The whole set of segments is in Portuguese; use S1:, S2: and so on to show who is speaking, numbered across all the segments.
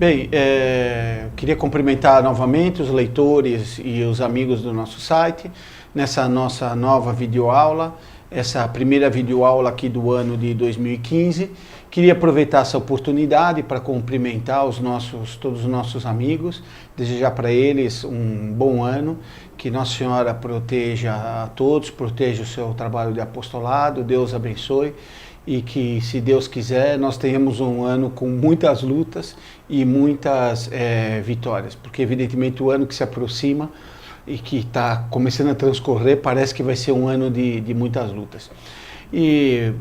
S1: Bem, queria cumprimentar novamente os leitores e os amigos do nosso site nessa nossa nova videoaula, essa primeira videoaula aqui do ano de 2015. Queria aproveitar essa oportunidade para cumprimentar todos os nossos amigos, desejar para eles um bom ano, que Nossa Senhora proteja a todos, proteja o seu trabalho de apostolado, Deus abençoe. E que, se Deus quiser, nós tenhamos um ano com muitas lutas e muitas vitórias, porque evidentemente o ano que se aproxima e que está começando a transcorrer parece que vai ser um ano de muitas lutas. E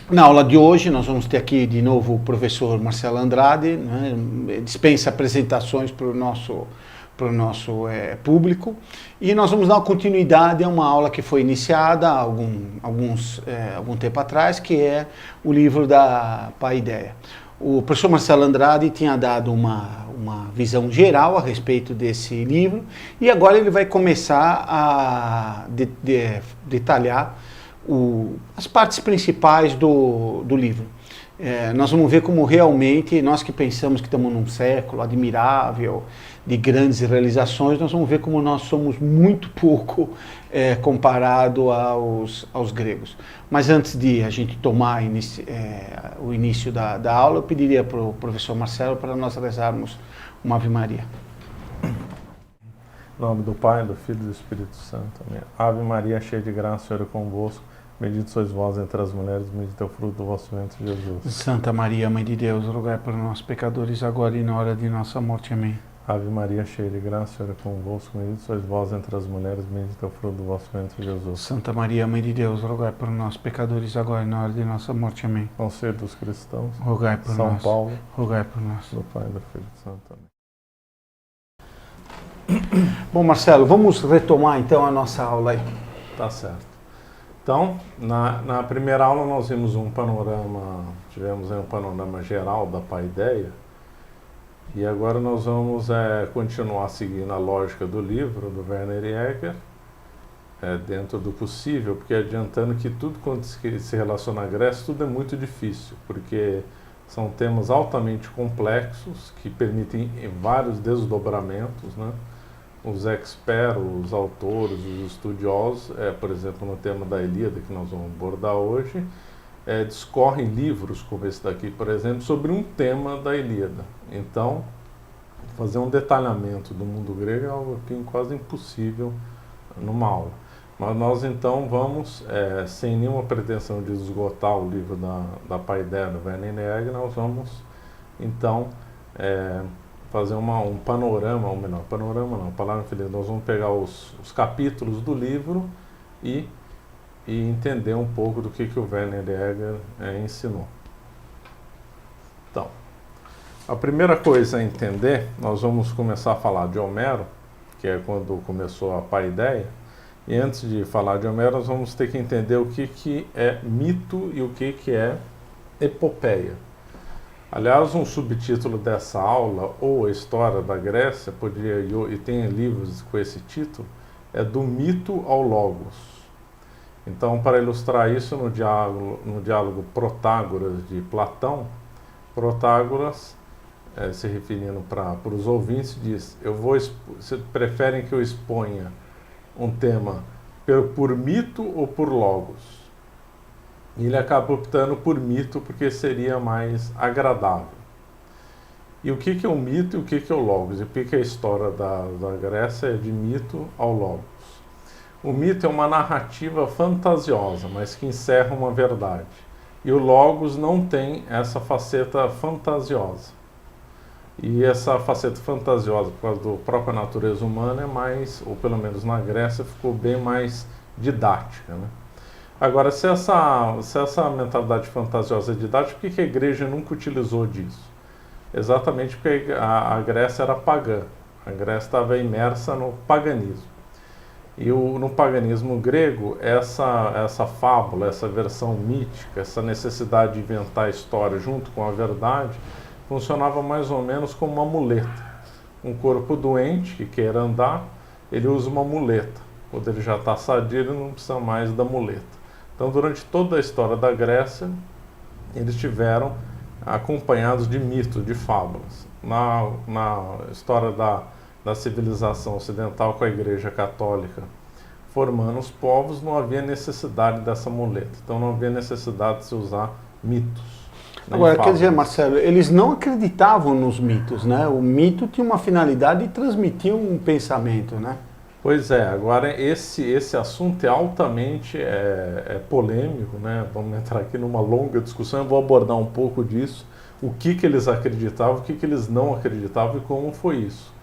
S1: na aula de hoje nós vamos ter aqui de novo o professor Marcelo Andrade, né? Dispensa apresentações para o nosso público, e nós vamos dar uma continuidade a uma aula que foi iniciada há algum tempo atrás, que é o livro da Paideia. O professor Marcelo Andrade tinha dado uma visão geral a respeito desse livro, e agora ele vai começar a detalhar as partes principais do livro. Nós vamos ver como realmente, nós que pensamos que estamos num século admirável, de grandes realizações, nós vamos ver como nós somos muito pouco comparado aos gregos. Mas antes de a gente tomar o início da aula, eu pediria para o professor Marcelo para nós rezarmos uma Ave Maria.
S2: Em nome do Pai, do Filho e do Espírito Santo. Amém. Ave Maria, cheia de graça, o Senhor é convosco. Bendito sois vós entre as mulheres, bendito é o fruto do vosso ventre, Jesus.
S1: Santa Maria, Mãe de Deus, rogai por nós, pecadores, agora e na hora de nossa morte. Amém.
S2: Ave Maria, cheia de graça, o Senhor é convosco. Bendito sois vós entre as mulheres, bendito é o fruto do vosso ventre, Jesus.
S1: Santa Maria, Mãe de Deus, rogai por nós, pecadores, agora e na hora de nossa morte. Amém.
S2: Conselho dos cristãos,
S1: rogai por
S2: São
S1: nós.
S2: Paulo,
S1: rogai por nós.
S2: do Pai e do Filho e do Santo. Amém.
S1: Bom, Marcelo, vamos retomar então a nossa aula aí.
S2: Tá certo. Então, na primeira aula nós vimos tivemos um panorama geral da Paideia, e agora nós vamos continuar seguindo a lógica do livro do Werner Jäger, dentro do possível, porque adiantando que tudo quanto se relaciona à Grécia, tudo é muito difícil, porque são temas altamente complexos, que permitem vários desdobramentos, né? Os experts, os autores, os estudiosos, por exemplo, no tema da Ilíada, que nós vamos abordar hoje, discorrem livros como esse daqui, por exemplo, sobre um tema da Ilíada. Então, fazer um detalhamento do mundo grego é algo que é quase impossível numa aula. Mas nós então vamos, sem nenhuma pretensão de esgotar o livro da Paideia do Werner Jäger, nós vamos então fazer um panorama, ou melhor, panorama não, palavra feliz, nós vamos pegar os capítulos do livro e entender um pouco do que o Werner Jäger ensinou. Então, a primeira coisa a entender, nós vamos começar a falar de Homero, que é quando começou a Paideia, e antes de falar de Homero, nós vamos ter que entender o que é mito e o que é epopeia. Aliás, um subtítulo dessa aula, ou a história da Grécia, e tem livros com esse título, é do mito ao logos. Então, para ilustrar isso, no diálogo Protágoras de Platão, Protágoras, se referindo para os ouvintes, diz: vocês preferem que eu exponha um tema por mito ou por logos? E ele acaba optando por mito porque seria mais agradável. E o que é o mito e o que é o logos? E o que a história da Grécia é de mito ao logos? O mito é uma narrativa fantasiosa, mas que encerra uma verdade. E o logos não tem essa faceta fantasiosa. E essa faceta fantasiosa, por causa da própria natureza humana, é mais, ou pelo menos na Grécia, ficou bem mais didática, né? Agora, se essa mentalidade fantasiosa é didática, por que a igreja nunca utilizou disso? Exatamente porque a Grécia era pagã. A Grécia estava imersa no paganismo. E no paganismo grego, essa fábula, essa versão mítica, essa necessidade de inventar a história junto com a verdade, funcionava mais ou menos como uma muleta. Um corpo doente que queira andar, ele usa uma muleta. Quando ele já está sadio, ele não precisa mais da muleta. Então, durante toda a história da Grécia, eles tiveram acompanhados de mitos, de fábulas. Na história da civilização ocidental com a Igreja Católica formando os povos, não havia necessidade dessa muleta. Então não havia necessidade de se usar mitos.
S1: Agora, quer dizer, Marcelo, eles não acreditavam nos mitos, né? O mito tinha uma finalidade de transmitir um pensamento, né?
S2: Pois é, agora esse assunto é altamente polêmico, né? Vamos entrar aqui numa longa discussão, eu vou abordar um pouco disso, o que eles acreditavam, o que eles não acreditavam e como foi isso.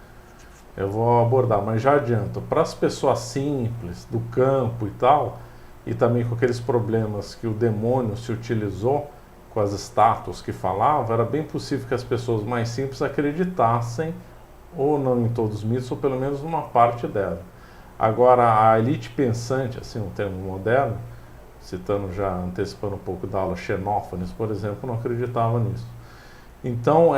S2: Eu vou abordar, mas já adianto, para as pessoas simples, do campo e tal, e também com aqueles problemas que o demônio se utilizou com as estátuas que falavam, era bem possível que as pessoas mais simples acreditassem, ou não em todos os mitos, ou pelo menos numa parte dela. Agora, a elite pensante, assim, um termo moderno, citando já, antecipando um pouco da aula, Xenófanes, por exemplo, não acreditava nisso. Então,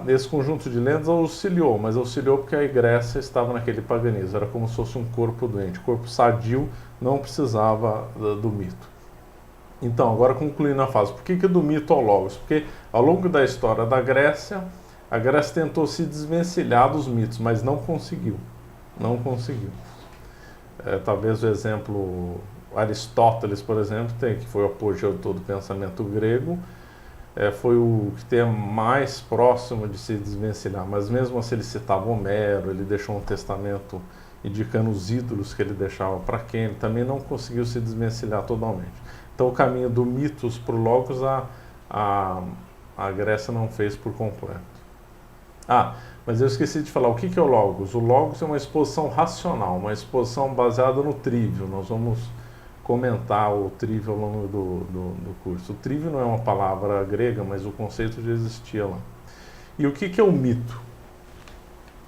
S2: esse conjunto de lendas auxiliou, mas auxiliou porque a Grécia estava naquele paganismo, era como se fosse um corpo doente, corpo sadio não precisava do mito. Então, agora concluindo a fase, por que do mito ao logos? Porque ao longo da história da Grécia, a Grécia tentou se desvencilhar dos mitos, mas não conseguiu. Não conseguiu. Talvez o exemplo Aristóteles, por exemplo, que foi o apogeu de todo o pensamento grego, foi o que tem mais próximo de se desvencilhar. Mas mesmo assim ele citava Homero, ele deixou um testamento indicando os ídolos que ele deixava para quem, ele também não conseguiu se desvencilhar totalmente. Então o caminho do mitos para o logos a Grécia não fez por completo. Mas eu esqueci de falar, o que é o logos? O logos é uma exposição racional, uma exposição baseada no trívio. Nós vamos comentar o trívio ao longo do curso. O trívio não é uma palavra grega, mas o conceito já existia lá. E o que é o mito?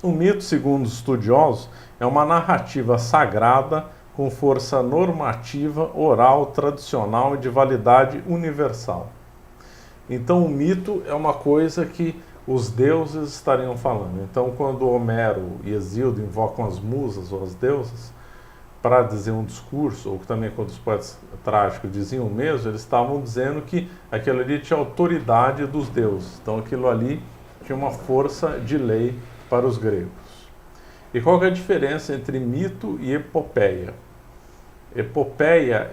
S2: O mito, segundo os estudiosos, é uma narrativa sagrada com força normativa, oral, tradicional e de validade universal. Então o mito é uma coisa que os deuses estariam falando. Então quando Homero e Hesíodo invocam as musas ou as deusas para dizer um discurso, ou também quando os poetas trágicos diziam o mesmo, eles estavam dizendo que aquilo ali tinha autoridade dos deuses. Então aquilo ali tinha uma força de lei para os gregos. E qual que é a diferença entre mito e epopeia? Epopeia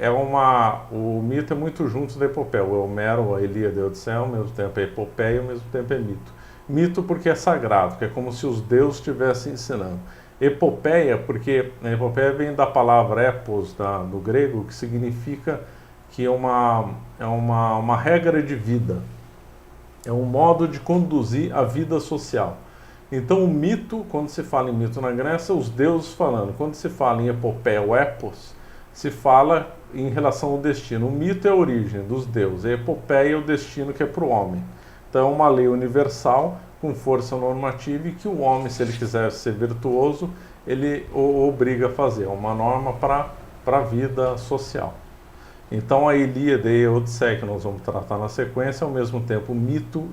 S2: o mito é muito junto da epopeia. O Homero, a Ilíada e a Odisseia, ao mesmo tempo é epopeia, ao mesmo tempo é mito. Mito porque é sagrado, que é como se os deuses estivessem ensinando. Epopeia, porque a epopeia vem da palavra epos, do grego, que significa que é uma regra de vida. É um modo de conduzir a vida social. Então o mito, quando se fala em mito na Grécia, os deuses falando. Quando se fala em epopeia ou epos, se fala em relação ao destino. O mito é a origem dos deuses, a epopeia é o destino que é para o homem. Então é uma lei universal com força normativa e que o homem, se ele quiser ser virtuoso, ele o obriga a fazer. É uma norma para a vida social. Então a Ilíada e a Odisseia, que nós vamos tratar na sequência, ao mesmo tempo mito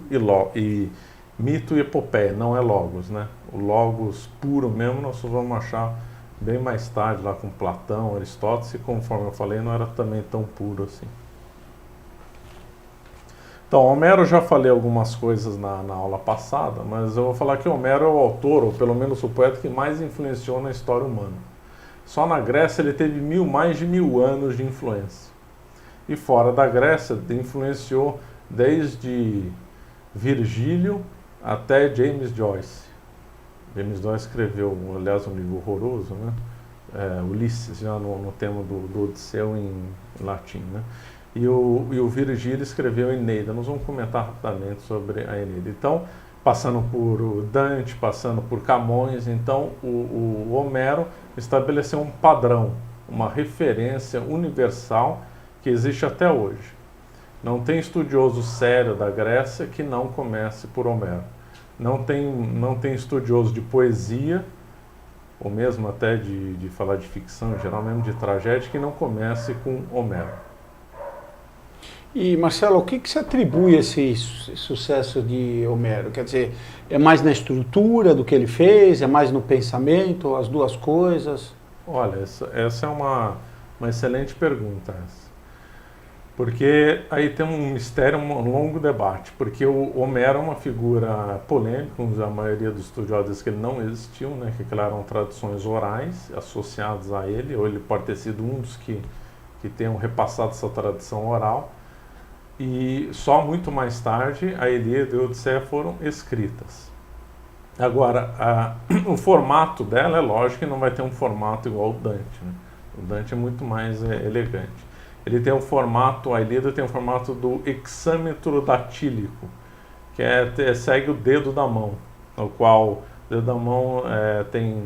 S2: e epopeia, não é logos, né? O logos puro mesmo nós vamos achar bem mais tarde lá com Platão, Aristóteles, e conforme eu falei, não era também tão puro assim. Então, Homero, já falei algumas coisas na aula passada, mas eu vou falar que Homero é o autor, ou pelo menos o poeta que mais influenciou na história humana. Só na Grécia ele teve mais de 1000 anos de influência. E fora da Grécia, influenciou desde Virgílio até James Joyce. James Joyce escreveu, aliás, um livro horroroso, né? Ulisses, já no tema do Odisseu em latim, né? E o Virgílio escreveu a Eneida. Nós vamos comentar rapidamente sobre a Eneida. Então, passando por Dante, passando por Camões, então o Homero estabeleceu um padrão, uma referência universal que existe até hoje. Não tem estudioso sério da Grécia que não comece por Homero. Não tem estudioso de poesia, ou mesmo até de falar de ficção, em geral mesmo de tragédia, que não comece com Homero.
S1: E Marcelo, o que se atribui a esse sucesso de Homero? Quer dizer, é mais na estrutura do que ele fez, é mais no pensamento, as duas coisas?
S2: Olha, essa é uma excelente pergunta. Porque aí tem um mistério, um longo debate, porque o Homero é uma figura polêmica, a maioria dos estudiosos diz que ele não existiu, né, que aquilo eram tradições orais associadas a ele, ou ele pode ter sido um dos que tenham repassado essa tradição oral, e só muito mais tarde a Ilíada e a Odisseia foram escritas. Agora, o formato dela é lógico que não vai ter um formato igual ao Dante, né? O Dante é muito mais elegante. Ele tem o formato, a Ilíada tem o formato do hexâmetro datílico, que segue o dedo da mão, no qual o dedo da mão tem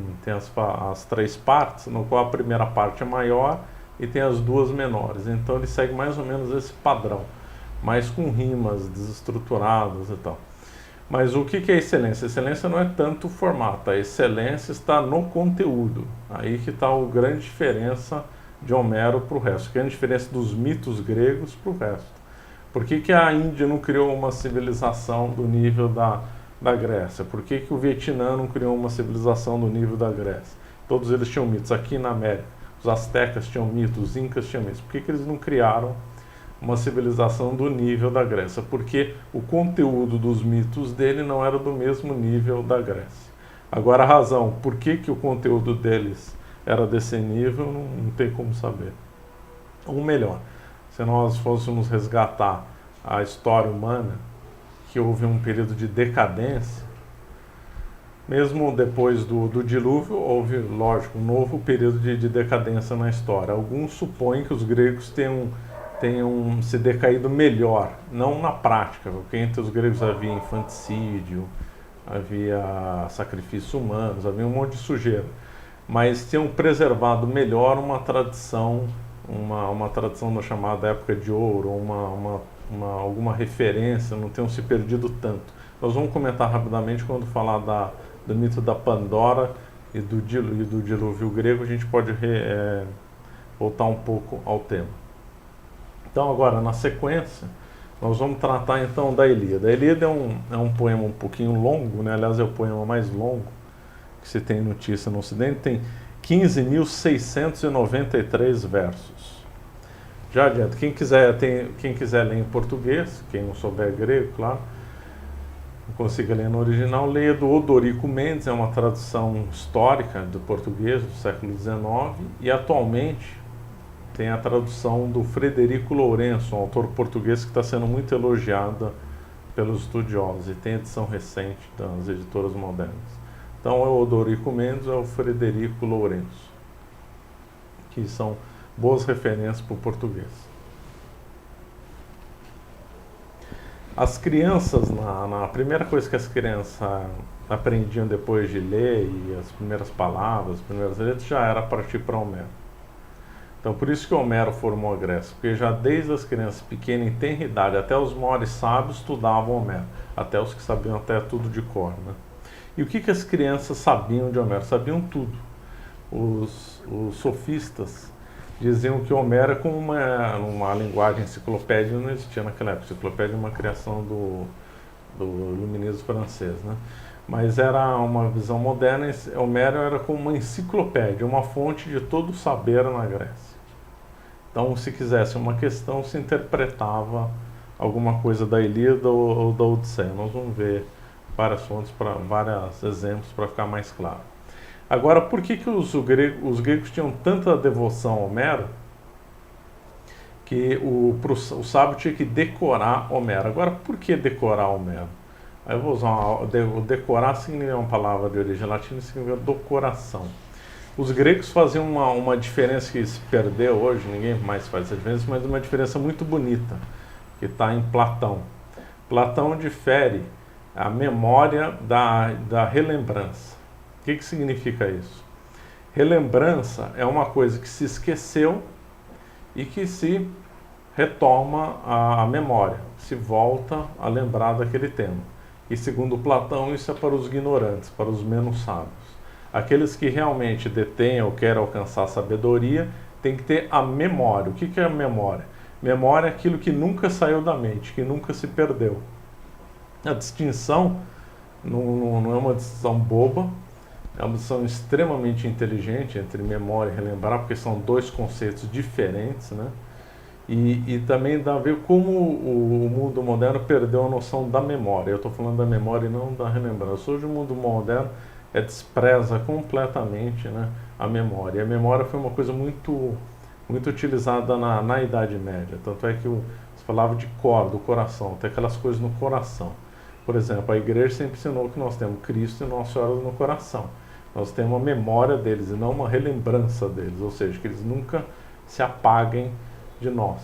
S2: as 3 partes, no qual a primeira parte é maior e tem as 2 menores. Então ele segue mais ou menos esse padrão, mas com rimas desestruturadas e tal. Mas o que é excelência? A excelência não é tanto o formato, a excelência está no conteúdo. Aí que está a grande diferença de Homero para o resto, que é a diferença dos mitos gregos para o resto. Por que a Índia não criou uma civilização do nível da Grécia? Por que o Vietnã não criou uma civilização do nível da Grécia? Todos eles tinham mitos. Aqui na América, os astecas tinham mitos, os incas tinham mitos. Por que eles não criaram uma civilização do nível da Grécia? Porque o conteúdo dos mitos dele não era do mesmo nível da Grécia. Agora a razão, por que o conteúdo deles era desse nível, não tem como saber. Ou melhor, se nós fôssemos resgatar a história humana, que houve um período de decadência, mesmo depois do dilúvio, houve, lógico, um novo período de decadência na história. Alguns supõem que os gregos tenham se decaído melhor, não na prática, porque entre os gregos havia infanticídio, havia sacrifícios humanos, havia um monte de sujeira, mas tinham preservado melhor uma tradição, uma tradição da chamada época de ouro, alguma referência, não tenham se perdido tanto. Nós vamos comentar rapidamente quando falar do mito da Pandora e do dilúvio grego, a gente pode voltar um pouco ao tema. Então agora, na sequência, nós vamos tratar então da Ilíada. A Ilíada é um poema um pouquinho longo, né? Aliás, é o poema mais longo que se tem notícia no Ocidente, tem 15.693 versos. Já adianto, quem quiser ler em português, quem não souber grego, claro, não consiga ler no original, leia do Odorico Mendes, é uma tradução histórica do português do século XIX, e atualmente tem a tradução do Frederico Lourenço, um autor português que está sendo muito elogiada pelos estudiosos, e tem edição recente das editoras modernas. Então é o Odorico Mendes, é o Frederico Lourenço, que são boas referências para o português. As crianças, a primeira coisa que as crianças aprendiam depois de ler, e as primeiras palavras, as primeiras letras, já era partir para Homero. Então por isso que Homero formou a Grécia, porque já desde as crianças pequenas, em tenra idade, até os maiores sábios estudavam Homero, até os que sabiam até tudo de cor, né? E o que as crianças sabiam de Homero? Sabiam tudo. Os sofistas diziam que Homero é como uma linguagem enciclopédia, não existia naquela época. Enciclopédia é uma criação do iluminismo francês, né? Mas era uma visão moderna. Homero era como uma enciclopédia, uma fonte de todo o saber na Grécia. Então, se quisesse uma questão, se interpretava alguma coisa da Ilíada ou da Odisseia. Nós vamos ver várias fontes, vários exemplos para ficar mais claro. Agora, por que os gregos tinham tanta devoção a Homero que o sábio tinha que decorar Homero? Agora, por que decorar Homero? Aí eu vou usar decorar significa uma palavra de origem latina, significa do coração. Os gregos faziam uma diferença que se perdeu hoje, ninguém mais faz essa diferença, mas uma diferença muito bonita, que está em Platão. Platão difere a memória da relembrança. O que significa isso? Relembrança é uma coisa que se esqueceu e que se retoma a memória, se volta a lembrar daquele tema. E segundo Platão, isso é para os ignorantes, para os menos sábios. Aqueles que realmente detêm ou querem alcançar sabedoria, tem que ter a memória. O que é a memória? Memória é aquilo que nunca saiu da mente, que nunca se perdeu. A distinção não é uma distinção boba, é uma distinção extremamente inteligente entre memória e relembrar, porque são dois conceitos diferentes, né? E também dá a ver como o mundo moderno perdeu a noção da memória. Eu estou falando da memória e não da relembrança. Hoje o mundo moderno despreza completamente, né, a memória. E a memória foi uma coisa muito utilizada na Idade Média. Tanto é que se falava de cor, do coração, tem aquelas coisas no coração. Por exemplo, a igreja sempre ensinou que nós temos Cristo e Nossa Senhora no coração. Nós temos uma memória deles e não uma relembrança deles, ou seja, que eles nunca se apaguem de nós.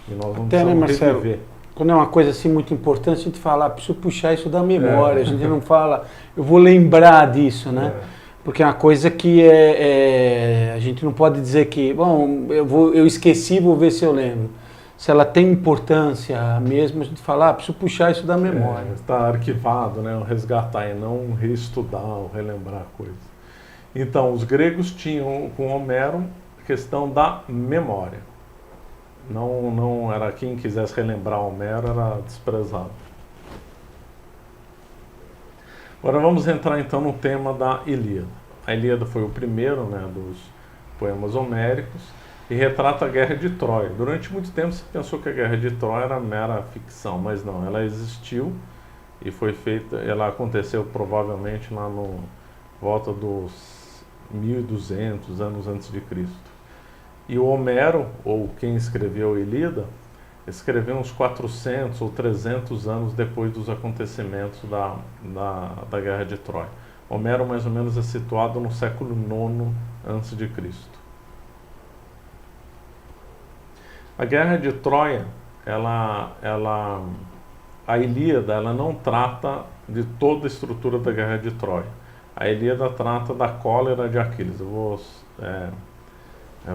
S2: E nós não
S1: Até, né,
S2: precisamos
S1: Marcelo,
S2: reviver.
S1: quando é uma coisa assim muito importante, a gente fala, preciso puxar isso da memória. A gente não fala, eu vou lembrar disso, né? Porque é uma coisa que a gente não pode dizer que, bom, eu esqueci, vou ver se eu lembro. Se ela tem importância mesmo, a gente fala, preciso puxar isso da memória.
S2: Está arquivado, né? O resgatar e não reestudar ou relembrar coisas. Então, os gregos tinham com Homero a questão da memória. Não era quem quisesse relembrar Homero, era desprezado. Agora vamos entrar então no tema da Ilíada. A Ilíada foi o primeiro, né, dos poemas homéricos e retrata a Guerra de Troia. Durante muito tempo se pensou que a Guerra de Troia era mera ficção, mas não, ela existiu e foi feita, ela aconteceu provavelmente lá no volta dos 1200 anos antes de Cristo. E o Homero, ou quem escreveu a Ilíada, escreveu uns 400 ou 300 anos depois dos acontecimentos da Guerra de Troia. Homero mais ou menos é situado no século IX a.C. A Guerra de Troia, a Ilíada, ela não trata de toda a estrutura da Guerra de Troia. A Ilíada trata da cólera de Aquiles. Eu vou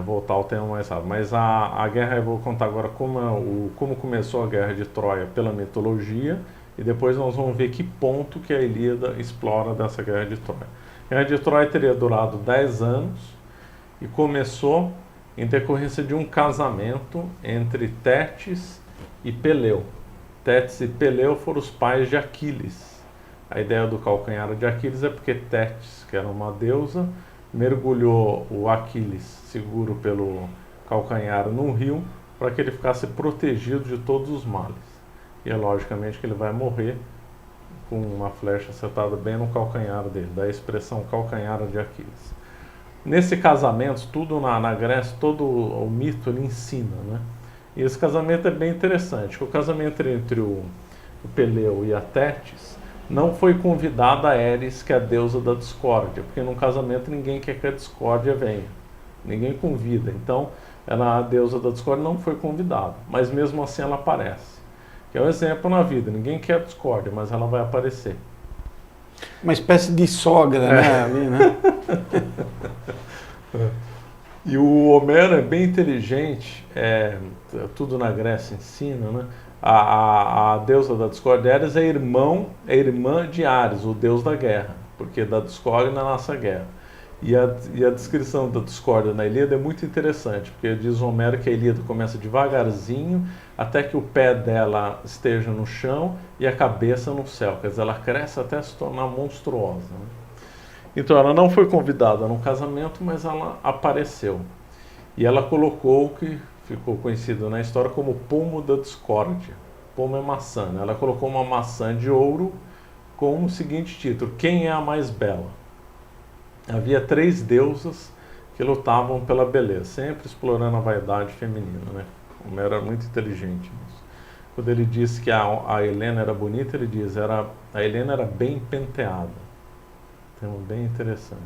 S2: voltar ao tema mais rápido. Mas a guerra, eu vou contar agora como começou a Guerra de Troia pela mitologia, e depois nós vamos ver que ponto que a Ilíada explora dessa Guerra de Troia. A Guerra de Troia teria durado 10 anos e começou em decorrência de um casamento entre Tétis e Peleu. Tétis e Peleu foram os pais de Aquiles. A ideia do calcanhar de Aquiles é porque Tétis, que era uma deusa, mergulhou o Aquiles seguro pelo calcanhar num rio para que ele ficasse protegido de todos os males. E é logicamente que ele vai morrer com uma flecha acertada bem no calcanhar dele, da expressão calcanhar de Aquiles. Nesse casamento, tudo na Grécia, todo o mito ele ensina, né? E esse casamento é bem interessante. O casamento entre o Peleu e a Tétis não foi convidada a Eris, que é a deusa da discórdia, porque num casamento ninguém quer que a discórdia venha, ninguém convida. Então, a deusa da discórdia não foi convidada, mas mesmo assim ela aparece. Que é um exemplo na vida, ninguém quer a discórdia, mas ela vai aparecer.
S1: Uma espécie de sogra, né? Ali, né?
S2: E o Homero é bem inteligente, tudo na Grécia ensina, né? A deusa da discórdia, Eris, é irmã de Ares, o deus da guerra, porque da discórdia na nossa guerra. E a descrição da discórdia na Ilíada é muito interessante, porque diz Homero que a Ilíada começa devagarzinho, até que o pé dela esteja no chão e a cabeça no céu, quer dizer, ela cresce até se tornar monstruosa, né? Então ela não foi convidada no casamento, mas ela apareceu. E ela colocou o que ficou conhecido na história como pomo da discórdia. Pomo é maçã, né? Ela colocou uma maçã de ouro com o seguinte título: quem é a mais bela? Havia 3 deusas que lutavam pela beleza, sempre explorando a vaidade feminina, né? Homero era muito inteligente nisso. Quando ele disse que a Helena era bonita, ele diz a Helena era bem penteada. Tema bem interessante.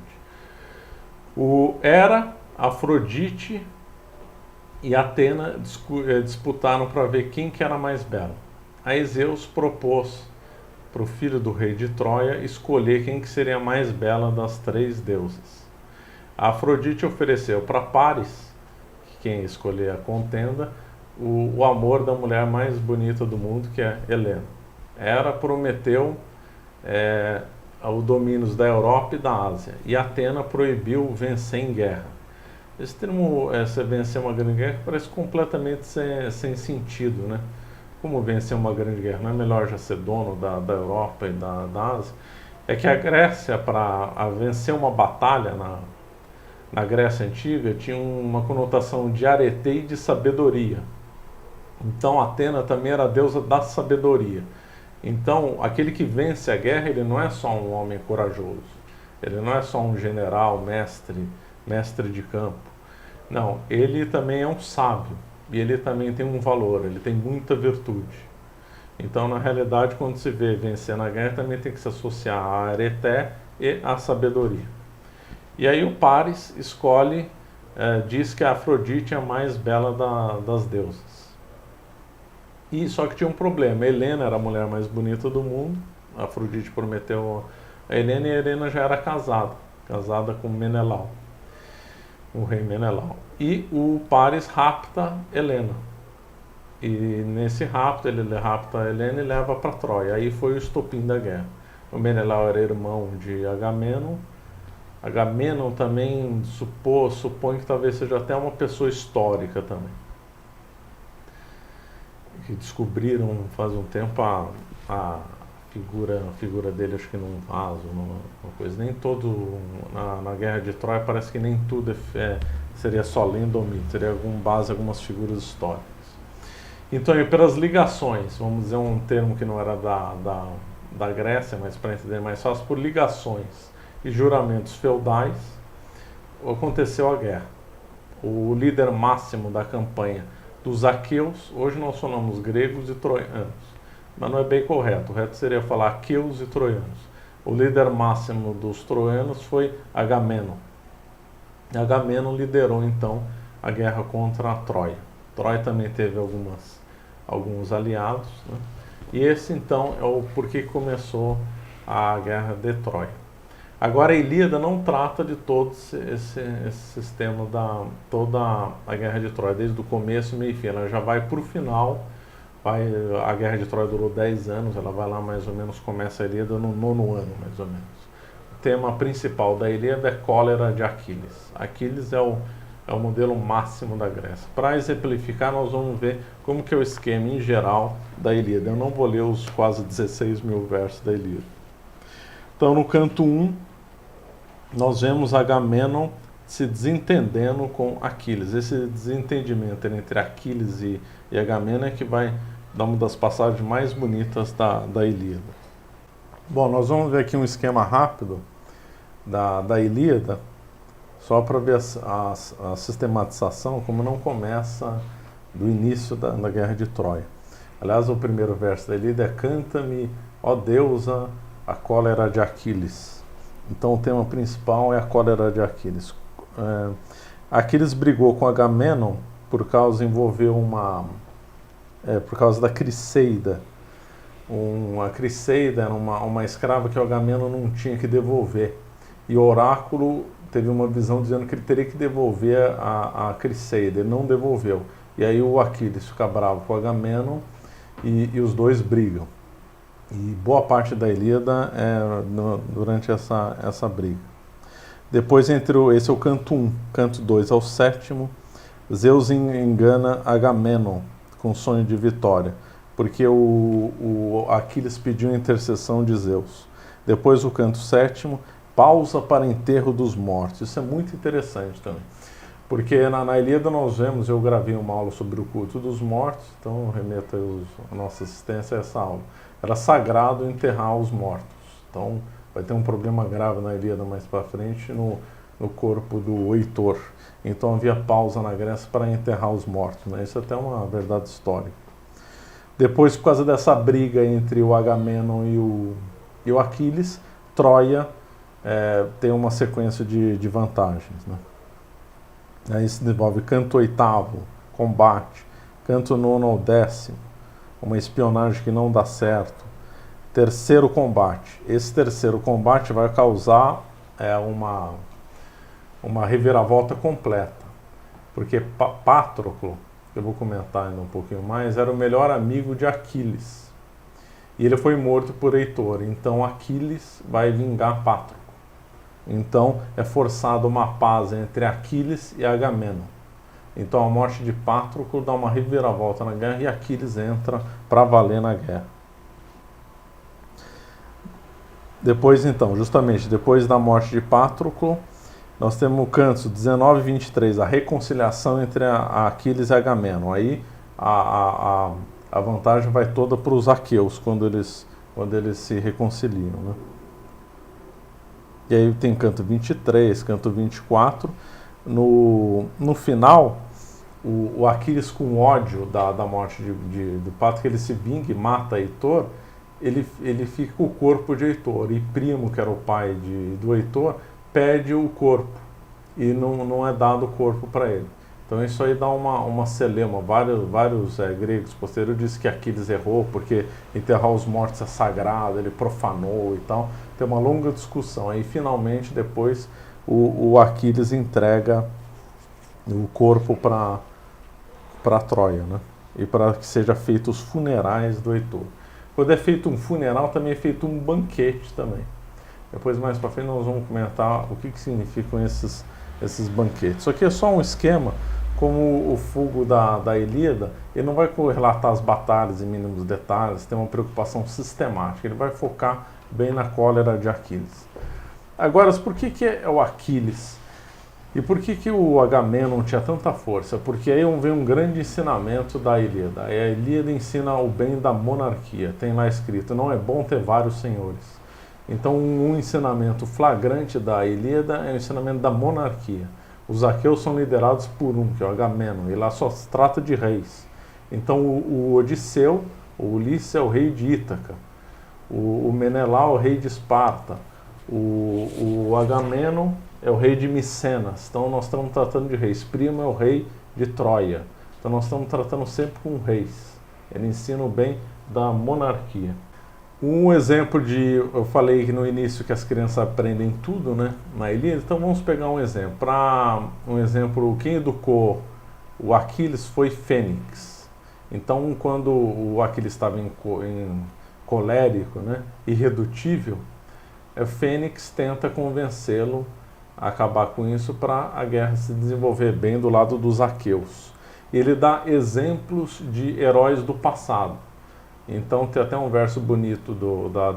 S2: Hera, Afrodite e Atena disputaram para ver quem que era mais bela. Aí Zeus propôs para o filho do rei de Troia escolher quem que seria a mais bela das 3 deusas. A Afrodite ofereceu para Paris, quem escolher a contenda, o amor da mulher mais bonita do mundo, que é Helena. Hera prometeu o domínio da Europa e da Ásia, e Atena proibiu vencer em guerra. Esse termo, vencer uma grande guerra, parece completamente sem sentido, né? Como vencer uma grande guerra? Não é melhor já ser dono da Europa e da Ásia? É que a Grécia, para vencer uma batalha na Grécia Antiga, tinha uma conotação de arete e de sabedoria. Então Atena também era a deusa da sabedoria. Então aquele que vence a guerra, ele não é só um homem corajoso, ele não é só um general, mestre de campo. Não, ele também é um sábio e ele também tem um valor, ele tem muita virtude. Então, na realidade, quando se vê vencer na guerra, também tem que se associar a areté e a sabedoria. E aí o Paris escolhe, diz que a Afrodite é a mais bela das deusas. E só que tinha um problema, Helena era a mulher mais bonita do mundo, a Afrodite prometeu a Helena, e a Helena já era casada com Menelau, o rei Menelau. E o Paris rapta Helena. E nesse rapto, ele rapta a Helena e leva para Troia. Aí foi o estopim da guerra. O Menelau era irmão de Agamenon. Agamenon também supõe que talvez seja até uma pessoa histórica também. Que descobriram faz um tempo a figura dele, acho que num vaso, uma coisa. Nem todo, na guerra de Troia, parece que nem tudo seria só lenda ou mito, seria algumas figuras históricas. Então, pelas ligações, vamos dizer um termo que não era da Grécia, mas para entender mais fácil, por ligações e juramentos feudais, aconteceu a guerra. O líder máximo da campanha dos aqueus, hoje nós falamos gregos e troianos, mas não é bem correto, o correto seria falar aqueus e troianos. O líder máximo dos troianos foi Agamenon. Agamenon liderou então a guerra contra a Troia. Troia também teve alguns aliados, né? E esse então é o porquê começou a guerra de Troia. Agora a Ilíada não trata de todo esse sistema toda a guerra de Troia, desde o começo, meio e fim. Ela já vai para o final, a guerra de Troia durou 10 anos, ela vai lá mais ou menos, começa a Ilíada no 9º ano, mais ou menos. O tema principal da Ilíada é cólera de Aquiles. Aquiles é o modelo máximo da Grécia. Para exemplificar, nós vamos ver como que é o esquema em geral da Ilíada. Eu não vou ler os quase 16 mil versos da Ilíada. Então, no canto 1, nós vemos Agamenon se desentendendo com Aquiles. Esse desentendimento entre Aquiles e Agamenon é que vai dar uma das passagens mais bonitas da Ilíada. Bom, nós vamos ver aqui um esquema rápido da Ilíada, só para ver a sistematização, como não começa do início da Guerra de Troia. Aliás, o primeiro verso da Ilíada é Canta-me, ó deusa, a cólera de Aquiles. Então o tema principal é a cólera de Aquiles. Aquiles brigou com Agamenon por causa da Criseida. A Criseida era uma escrava que o Agamenon não tinha que devolver. E o oráculo teve uma visão dizendo que ele teria que devolver a Criseida. Ele não devolveu. E aí o Aquiles fica bravo com o Agamenon e os dois brigam. E boa parte da Ilíada é durante essa briga. Depois, esse é o canto 1, canto 2 ao 7º, Zeus engana Agamenon com sonho de vitória, porque o Aquiles pediu a intercessão de Zeus. Depois o canto 7º, pausa para enterro dos mortos. Isso é muito interessante também, porque na Ilíada nós vemos, eu gravei uma aula sobre o culto dos mortos, então remeto a nossa assistência a essa aula. Era sagrado enterrar os mortos. Então vai ter um problema grave na Ilíada mais para frente no corpo do Heitor. Então havia pausa na Grécia para enterrar os mortos, né? Isso é até uma verdade histórica. Depois, por causa dessa briga entre o Agamenon e o Aquiles, Troia tem uma sequência de vantagens, né? Aí se desenvolve canto 8º, combate, canto 9º ao 10º, uma espionagem que não dá certo. Terceiro combate. Esse terceiro combate vai causar uma reviravolta completa. Porque Patroclo, que eu vou comentar ainda um pouquinho mais, era o melhor amigo de Aquiles. E ele foi morto por Heitor. Então Aquiles vai vingar Patroclo. Então é forçada uma paz entre Aquiles e Agamenon. Então a morte de Patroclo dá uma reviravolta na guerra e Aquiles entra para valer na guerra. Depois então, justamente depois da morte de Patroclo, nós temos o canto 19 e 23, a reconciliação entre a Aquiles e Agamenon. Aí a vantagem vai toda para os aqueus quando eles se reconciliam, né? E aí tem canto 23, canto 24. No final, o Aquiles, com ódio da morte do Pato, que ele se vinga e mata Heitor, ele fica com o corpo de Heitor. E Primo, que era o pai do Heitor, perde o corpo e não é dado o corpo para ele. Então isso aí dá uma celeuma. Vários gregos posteriores dizem que Aquiles errou porque enterrar os mortos é sagrado, ele profanou e tal. Tem uma longa discussão. Aí finalmente depois o Aquiles entrega o corpo para Troia, né? E para que seja feito os funerais do Heitor. Quando é feito um funeral, também é feito um banquete também. Depois mais para frente nós vamos comentar o que significam esses banquetes. Isso aqui é só um esquema. Como o Fulgo da Ilíada, ele não vai relatar as batalhas em mínimos detalhes, tem uma preocupação sistemática, ele vai focar bem na cólera de Aquiles. Agora, por que é o Aquiles? E por que o Agamenon tinha tanta força? Porque aí vem um grande ensinamento da Ilíada. A Ilíada ensina o bem da monarquia, tem lá escrito, não é bom ter vários senhores. Então um ensinamento flagrante da Ilíada é o ensinamento da monarquia. Os aqueus são liderados por um, que é o Agamenon, e lá só se trata de reis. Então o Odisseu, o Ulisses é o rei de Ítaca, o Menelau é o rei de Esparta, o Agamenon é o rei de Micenas. Então nós estamos tratando de reis. Primo é o rei de Troia. Então nós estamos tratando sempre com reis. Ele ensina o bem da monarquia. Um exemplo eu falei no início que as crianças aprendem tudo, né, na Ilíada, então vamos pegar um exemplo. Para um exemplo, quem educou o Aquiles foi Fênix. Então, quando o Aquiles estava em colérico, né, irredutível, Fênix tenta convencê-lo a acabar com isso para a guerra se desenvolver bem do lado dos aqueus. Ele dá exemplos de heróis do passado. Então tem até um verso bonito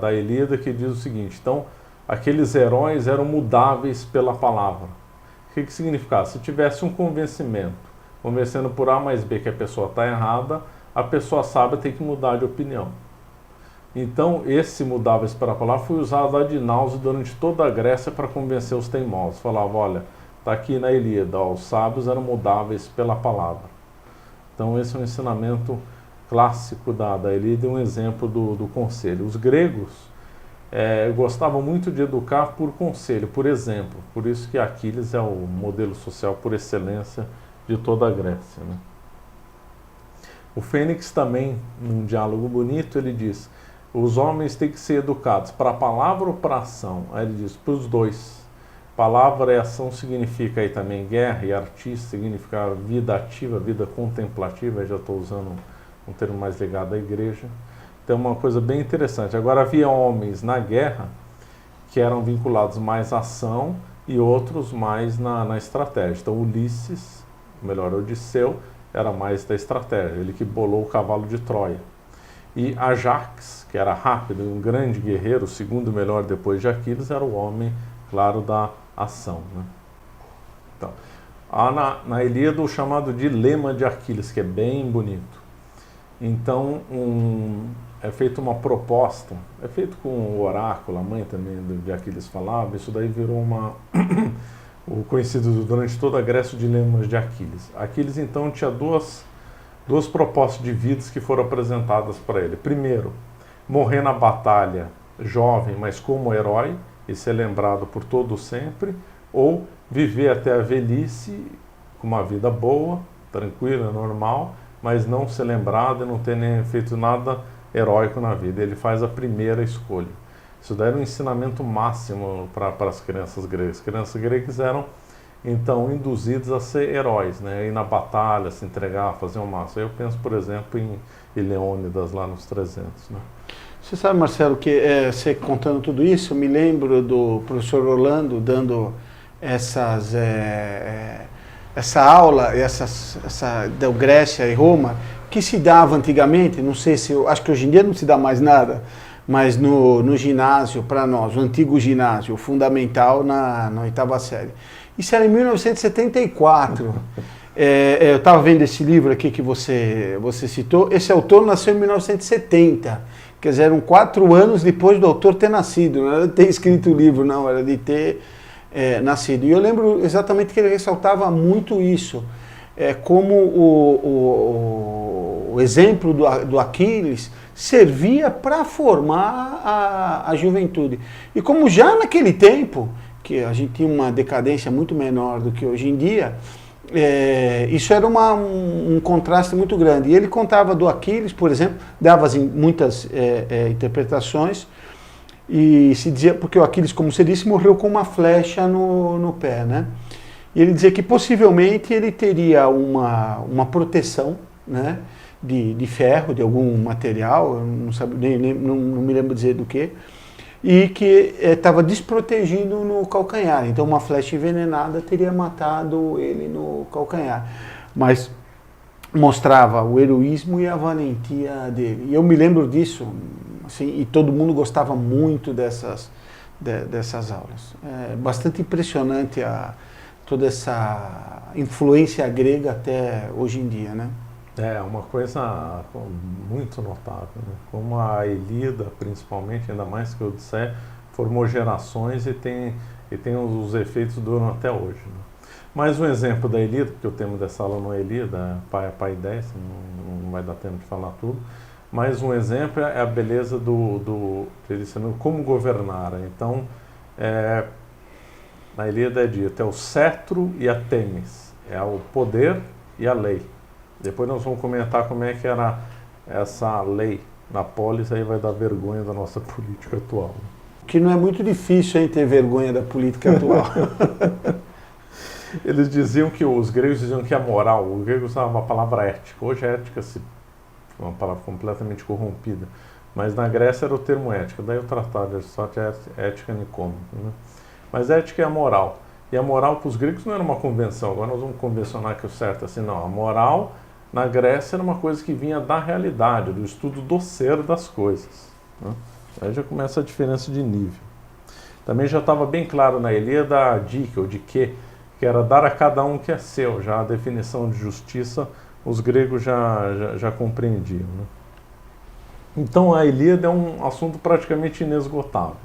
S2: da Ilíada que diz o seguinte: então aqueles heróis eram mudáveis pela palavra. O que significa? Se tivesse um convencimento, convencendo por A mais B que a pessoa está errada, a pessoa sábia tem que mudar de opinião. Então esse mudáveis pela palavra foi usado a Dináuso durante toda a Grécia para convencer os teimosos. Falava, olha, está aqui na Ilíada, os sábios eram mudáveis pela palavra. Então esse é um ensinamento clássico da Ilíada, um exemplo do conselho. Os gregos gostavam muito de educar por conselho, por exemplo. Por isso que Aquiles é o modelo social por excelência de toda a Grécia, né? O Fênix também, num diálogo bonito, ele diz: os homens têm que ser educados para a palavra ou para a ação? Aí ele diz, para os dois. Palavra e ação significa aí também guerra, e artista significa vida ativa, vida contemplativa. Eu já estou usando um termo mais ligado à igreja. Então, uma coisa bem interessante. Agora, havia homens na guerra que eram vinculados mais à ação e outros mais na estratégia. Então, Ulisses, melhor, Odisseu, era mais da estratégia, ele que bolou o cavalo de Troia. E Ajax, que era rápido, um grande guerreiro, o segundo melhor depois de Aquiles, era o homem, claro, da ação, né? Então, há na Ilíada o chamado dilema de Aquiles, que é bem bonito. Então, é feita uma proposta, é feito com o oráculo, a mãe também de Aquiles falava, isso daí virou o conhecido durante toda a Grécia, o dilema de Aquiles. Aquiles, então, tinha duas propostas de vidas que foram apresentadas para ele. Primeiro, morrer na batalha jovem, mas como herói, e ser lembrado por todos sempre, ou viver até a velhice com uma vida boa, tranquila, normal, mas não ser lembrado e não ter nem feito nada heróico na vida. Ele faz a primeira escolha. Isso daí era um ensinamento máximo para as crianças gregas. As crianças gregas eram, então, induzidas a ser heróis, né? Ir na batalha, se entregar, fazer uma massa. Eu penso, por exemplo, em Leônidas, lá nos 300, né?
S1: Você sabe, Marcelo, que você contando tudo isso, eu me lembro do professor Orlando dando essa aula, da Grécia e Roma, que se dava antigamente, não sei se, acho que hoje em dia não se dá mais nada, mas no ginásio, para nós, o antigo ginásio, fundamental na 8ª série. Isso era em 1974. Eu estava vendo esse livro aqui que você citou. Esse autor nasceu em 1970. Quer dizer, eram 4 anos depois do autor ter nascido. Não era de ter escrito o livro, não, era de ter nascido. E eu lembro exatamente que ele ressaltava muito isso. Como o exemplo do Aquiles servia para formar a juventude. E como já naquele tempo, que a gente tinha uma decadência muito menor do que hoje em dia, isso era um contraste muito grande. E ele contava do Aquiles, por exemplo, dava muitas interpretações, e se dizia, porque o Aquiles, como você disse, morreu com uma flecha no pé, né? E ele dizia que possivelmente ele teria uma proteção, né, de ferro, de algum material, eu não, não me lembro dizer do que, e que estava desprotegido no calcanhar. Então uma flecha envenenada teria matado ele no calcanhar. Mas mostrava o heroísmo e a valentia dele. E eu me lembro disso, assim, e todo mundo gostava muito dessas aulas. É bastante impressionante toda essa influência grega até hoje em dia, né?
S2: É uma coisa muito notável, né? Como a Ilíada, principalmente, ainda mais que a Odisseia, formou gerações e tem os efeitos duram até hoje, né? Mais um exemplo da Ilíada, porque o tema dessa aula não é Ilíada, é Paideia, não vai dar tempo de falar tudo. Mais um exemplo é a beleza ele ensinando como governar. Então, na Ilíada é dito, é o cetro e a temis, é o poder e a lei. Depois nós vamos comentar como é que era essa lei na polis, aí vai dar vergonha da nossa política atual.
S1: Que não é muito difícil, hein, ter vergonha da política atual.
S2: Eles diziam que, os gregos diziam que a moral, o grego usava a palavra ética. Hoje a ética é uma palavra completamente corrompida, mas na Grécia era o termo ética, daí o tratado de Aristóteles é ética nicômica, né? Mas ética é a moral. E a moral para os gregos não era uma convenção, agora nós vamos convencionar que o certo é assim, não. A moral na Grécia era uma coisa que vinha da realidade, do estudo do ser das coisas, né? Aí já começa a diferença de nível. Também já estava bem claro na Ilíada a dica, ou de que era dar a cada um o que é seu. Já a definição de justiça, os gregos já compreendiam, né? Então a Ilíada é um assunto praticamente inesgotável.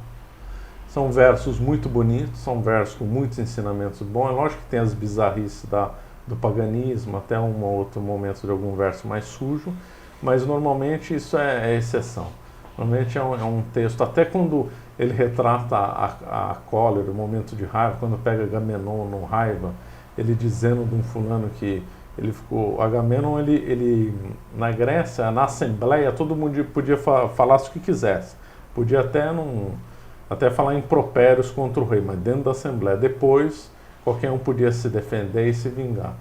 S2: São versos muito bonitos, são versos com muitos ensinamentos bons. É lógico que tem as bizarrices do paganismo, até um outro momento de algum verso mais sujo, mas normalmente isso é exceção. Normalmente é um texto, até quando ele retrata a cólera, o momento de raiva, quando pega Agamenon no raiva, ele dizendo de um fulano que ele ficou... Agamenon, ele na Grécia, na Assembleia, todo mundo podia falar o que quisesse. Podia até falar impropérios contra o rei, mas dentro da Assembleia. Depois, qualquer um podia se defender e se vingar.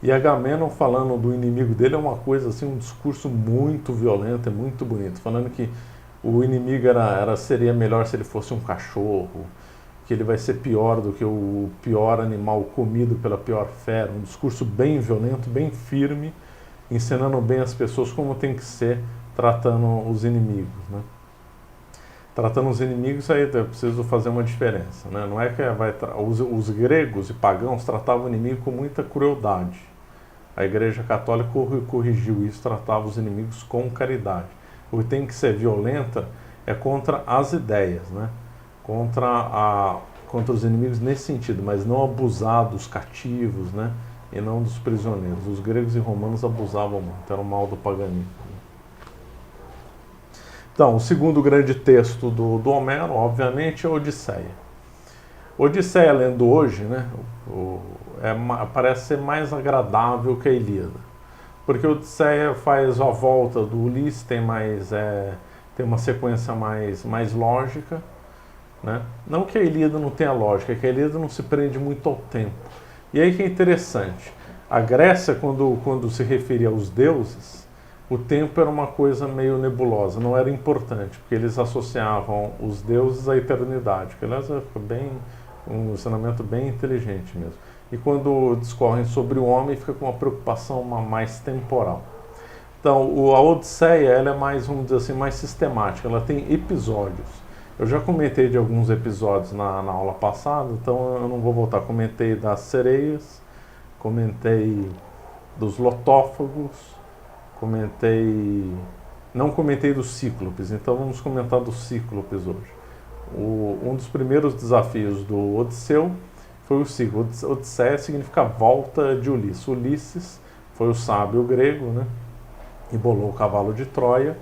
S2: E Agamenon falando do inimigo dele é uma coisa assim, um discurso muito violento, é muito bonito, falando que o inimigo seria melhor se ele fosse um cachorro, que ele vai ser pior do que o pior animal comido pela pior fera, um discurso bem violento, bem firme, ensinando bem as pessoas como tem que ser tratando os inimigos, né? Tratando os inimigos, aí é preciso fazer uma diferença, né? Não é que os gregos e pagãos tratavam o inimigo com muita crueldade. A Igreja Católica corrigiu isso, tratava os inimigos com caridade. O que tem que ser violenta é contra as ideias, né? Contra os inimigos nesse sentido, mas não abusar dos cativos, né? E não dos prisioneiros. Os gregos e romanos abusavam muito, era o mal do paganismo. Então, o segundo grande texto do Homero, obviamente, é a Odisseia. Odisseia, lendo hoje, né, parece ser mais agradável que a Ilíada. Porque a Odisseia faz a volta do Ulisses, tem uma sequência mais lógica, né? Não que a Ilíada não tenha lógica, é que a Ilíada não se prende muito ao tempo. E aí que é interessante, a Grécia, quando se referia aos deuses, o tempo era uma coisa meio nebulosa, não era importante, porque eles associavam os deuses à eternidade, que aliás é um ensinamento bem inteligente mesmo. E quando discorrem sobre o homem, fica com uma preocupação mais temporal. Então, a Odisseia, ela é mais, vamos dizer assim, mais sistemática, ela tem episódios. Eu já comentei de alguns episódios na aula passada, então eu não vou voltar. Comentei das sereias, comentei dos lotófagos, não comentei dos cíclopes, então vamos comentar dos cíclopes hoje. Um dos primeiros desafios do Odisseu foi o ciclo. Odisseia significa volta de Ulisses. Ulisses foi o sábio grego, né? E bolou o cavalo de Troia,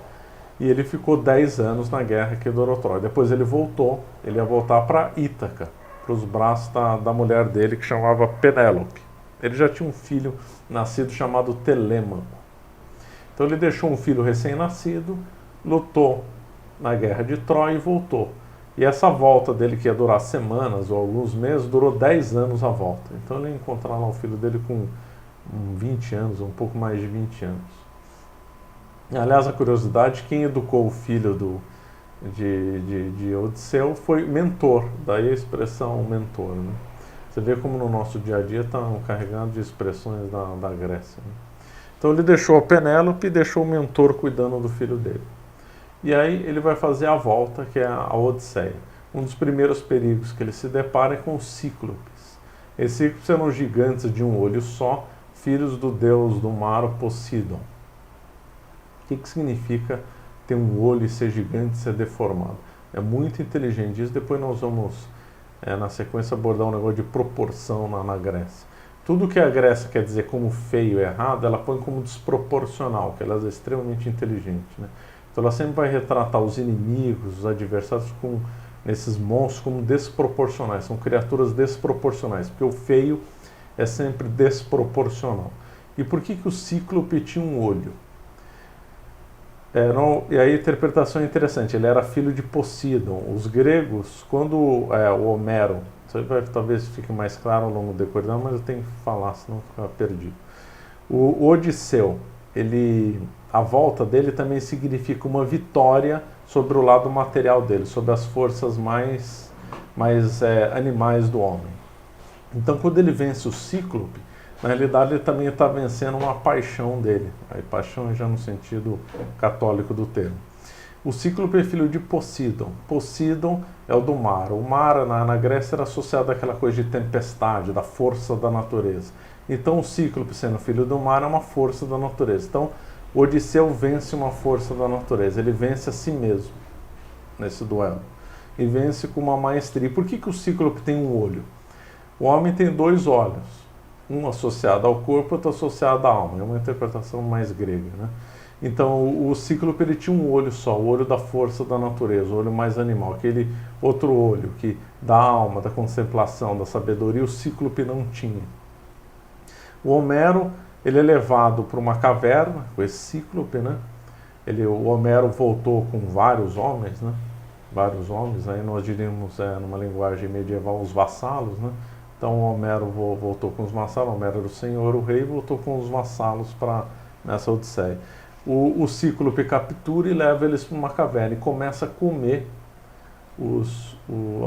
S2: e ele ficou 10 anos na guerra que durou Troia. Depois ele ia voltar para Ítaca, para os braços da mulher dele, que chamava Penélope. Ele já tinha um filho nascido chamado Telêmaco. Então ele deixou um filho recém-nascido, lutou na guerra de Troia e voltou. E essa volta dele, que ia durar semanas ou alguns meses, durou 10 anos a volta. Então ele ia encontrar lá o filho dele com 20 anos, um pouco mais de 20 anos. Aliás, a curiosidade, quem educou o filho de Odisseu foi mentor, daí a expressão mentor. Né? Você vê como no nosso dia a dia estão carregados de expressões da Grécia. Né? Então ele deixou a Penélope e deixou o mentor cuidando do filho dele. E aí ele vai fazer a volta, que é a Odisseia. Um dos primeiros perigos que ele se depara é com os cíclopes. Esses cíclopes eram gigantes de um olho só, filhos do deus do mar, Poseidon. O que significa ter um olho e ser gigante e ser deformado? É muito inteligente. Isso depois nós vamos, na sequência, abordar um negócio de proporção na Grécia. Tudo que a Grécia quer dizer como feio e errado, ela põe como desproporcional, que ela é extremamente inteligente. Né? Então ela sempre vai retratar os inimigos, os adversários, nesses monstros como desproporcionais. São criaturas desproporcionais, porque o feio é sempre desproporcional. E por que o cíclope tinha um olho? E aí a interpretação é interessante, ele era filho de Poseidon. Os gregos, quando o Homero, isso talvez fique mais claro ao longo do decorrer, mas eu tenho que falar, senão fica perdido. O Odisseu, a volta dele também significa uma vitória sobre o lado material dele, sobre as forças mais animais do homem. Então, quando ele vence o cíclope, na realidade ele também está vencendo uma paixão dele. A paixão já no sentido católico do termo. O cíclope é filho de Poseidon. Poseidon é o do mar. O mar na Grécia era associado àquela coisa de tempestade, da força da natureza. Então o cíclope, sendo filho do mar, é uma força da natureza. Então Odisseu vence uma força da natureza. Ele vence a si mesmo nesse duelo. E vence com uma maestria. Por que o cíclope tem um olho? O homem tem 2 olhos. Um associado ao corpo, outro associado à alma. É uma interpretação mais grega, né? Então, o cíclope ele tinha um olho só, o olho da força da natureza, o olho mais animal. Aquele outro olho que da alma, da contemplação, da sabedoria, o cíclope não tinha. O Homero, ele é levado para uma caverna com esse cíclope, né? O Homero voltou com vários homens, né? Vários homens, aí nós diríamos, numa linguagem medieval, os vassalos, né? Então o Homero voltou com os vassalos, o Homero era o senhor, o rei, voltou com os vassalos nessa Odisseia. O cíclope captura e leva eles para uma caverna e começa a comer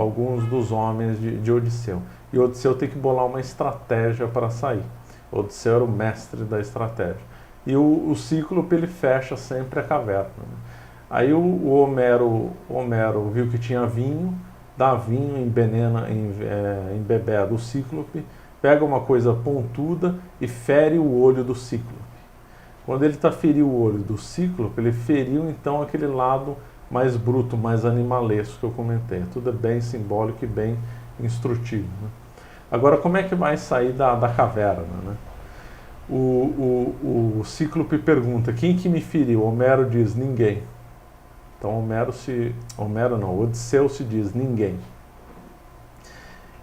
S2: alguns dos homens de Odisseu. E Odisseu tem que bolar uma estratégia para sair. Odisseu era o mestre da estratégia. E o cíclope ele fecha sempre a caverna. Né? Aí o Homero viu que tinha vinho, dá vinho, embebeda o cíclope, pega uma coisa pontuda e fere o olho do cíclope. Quando ele está ferindo o olho do cíclope, ele feriu então aquele lado mais bruto, mais animalesco que eu comentei. Tudo é bem simbólico e bem instrutivo. Né? Agora, como é que vai sair da caverna? Né? O cíclope pergunta, quem que me feriu? Homero diz, ninguém. Então Odisseu se diz, ninguém.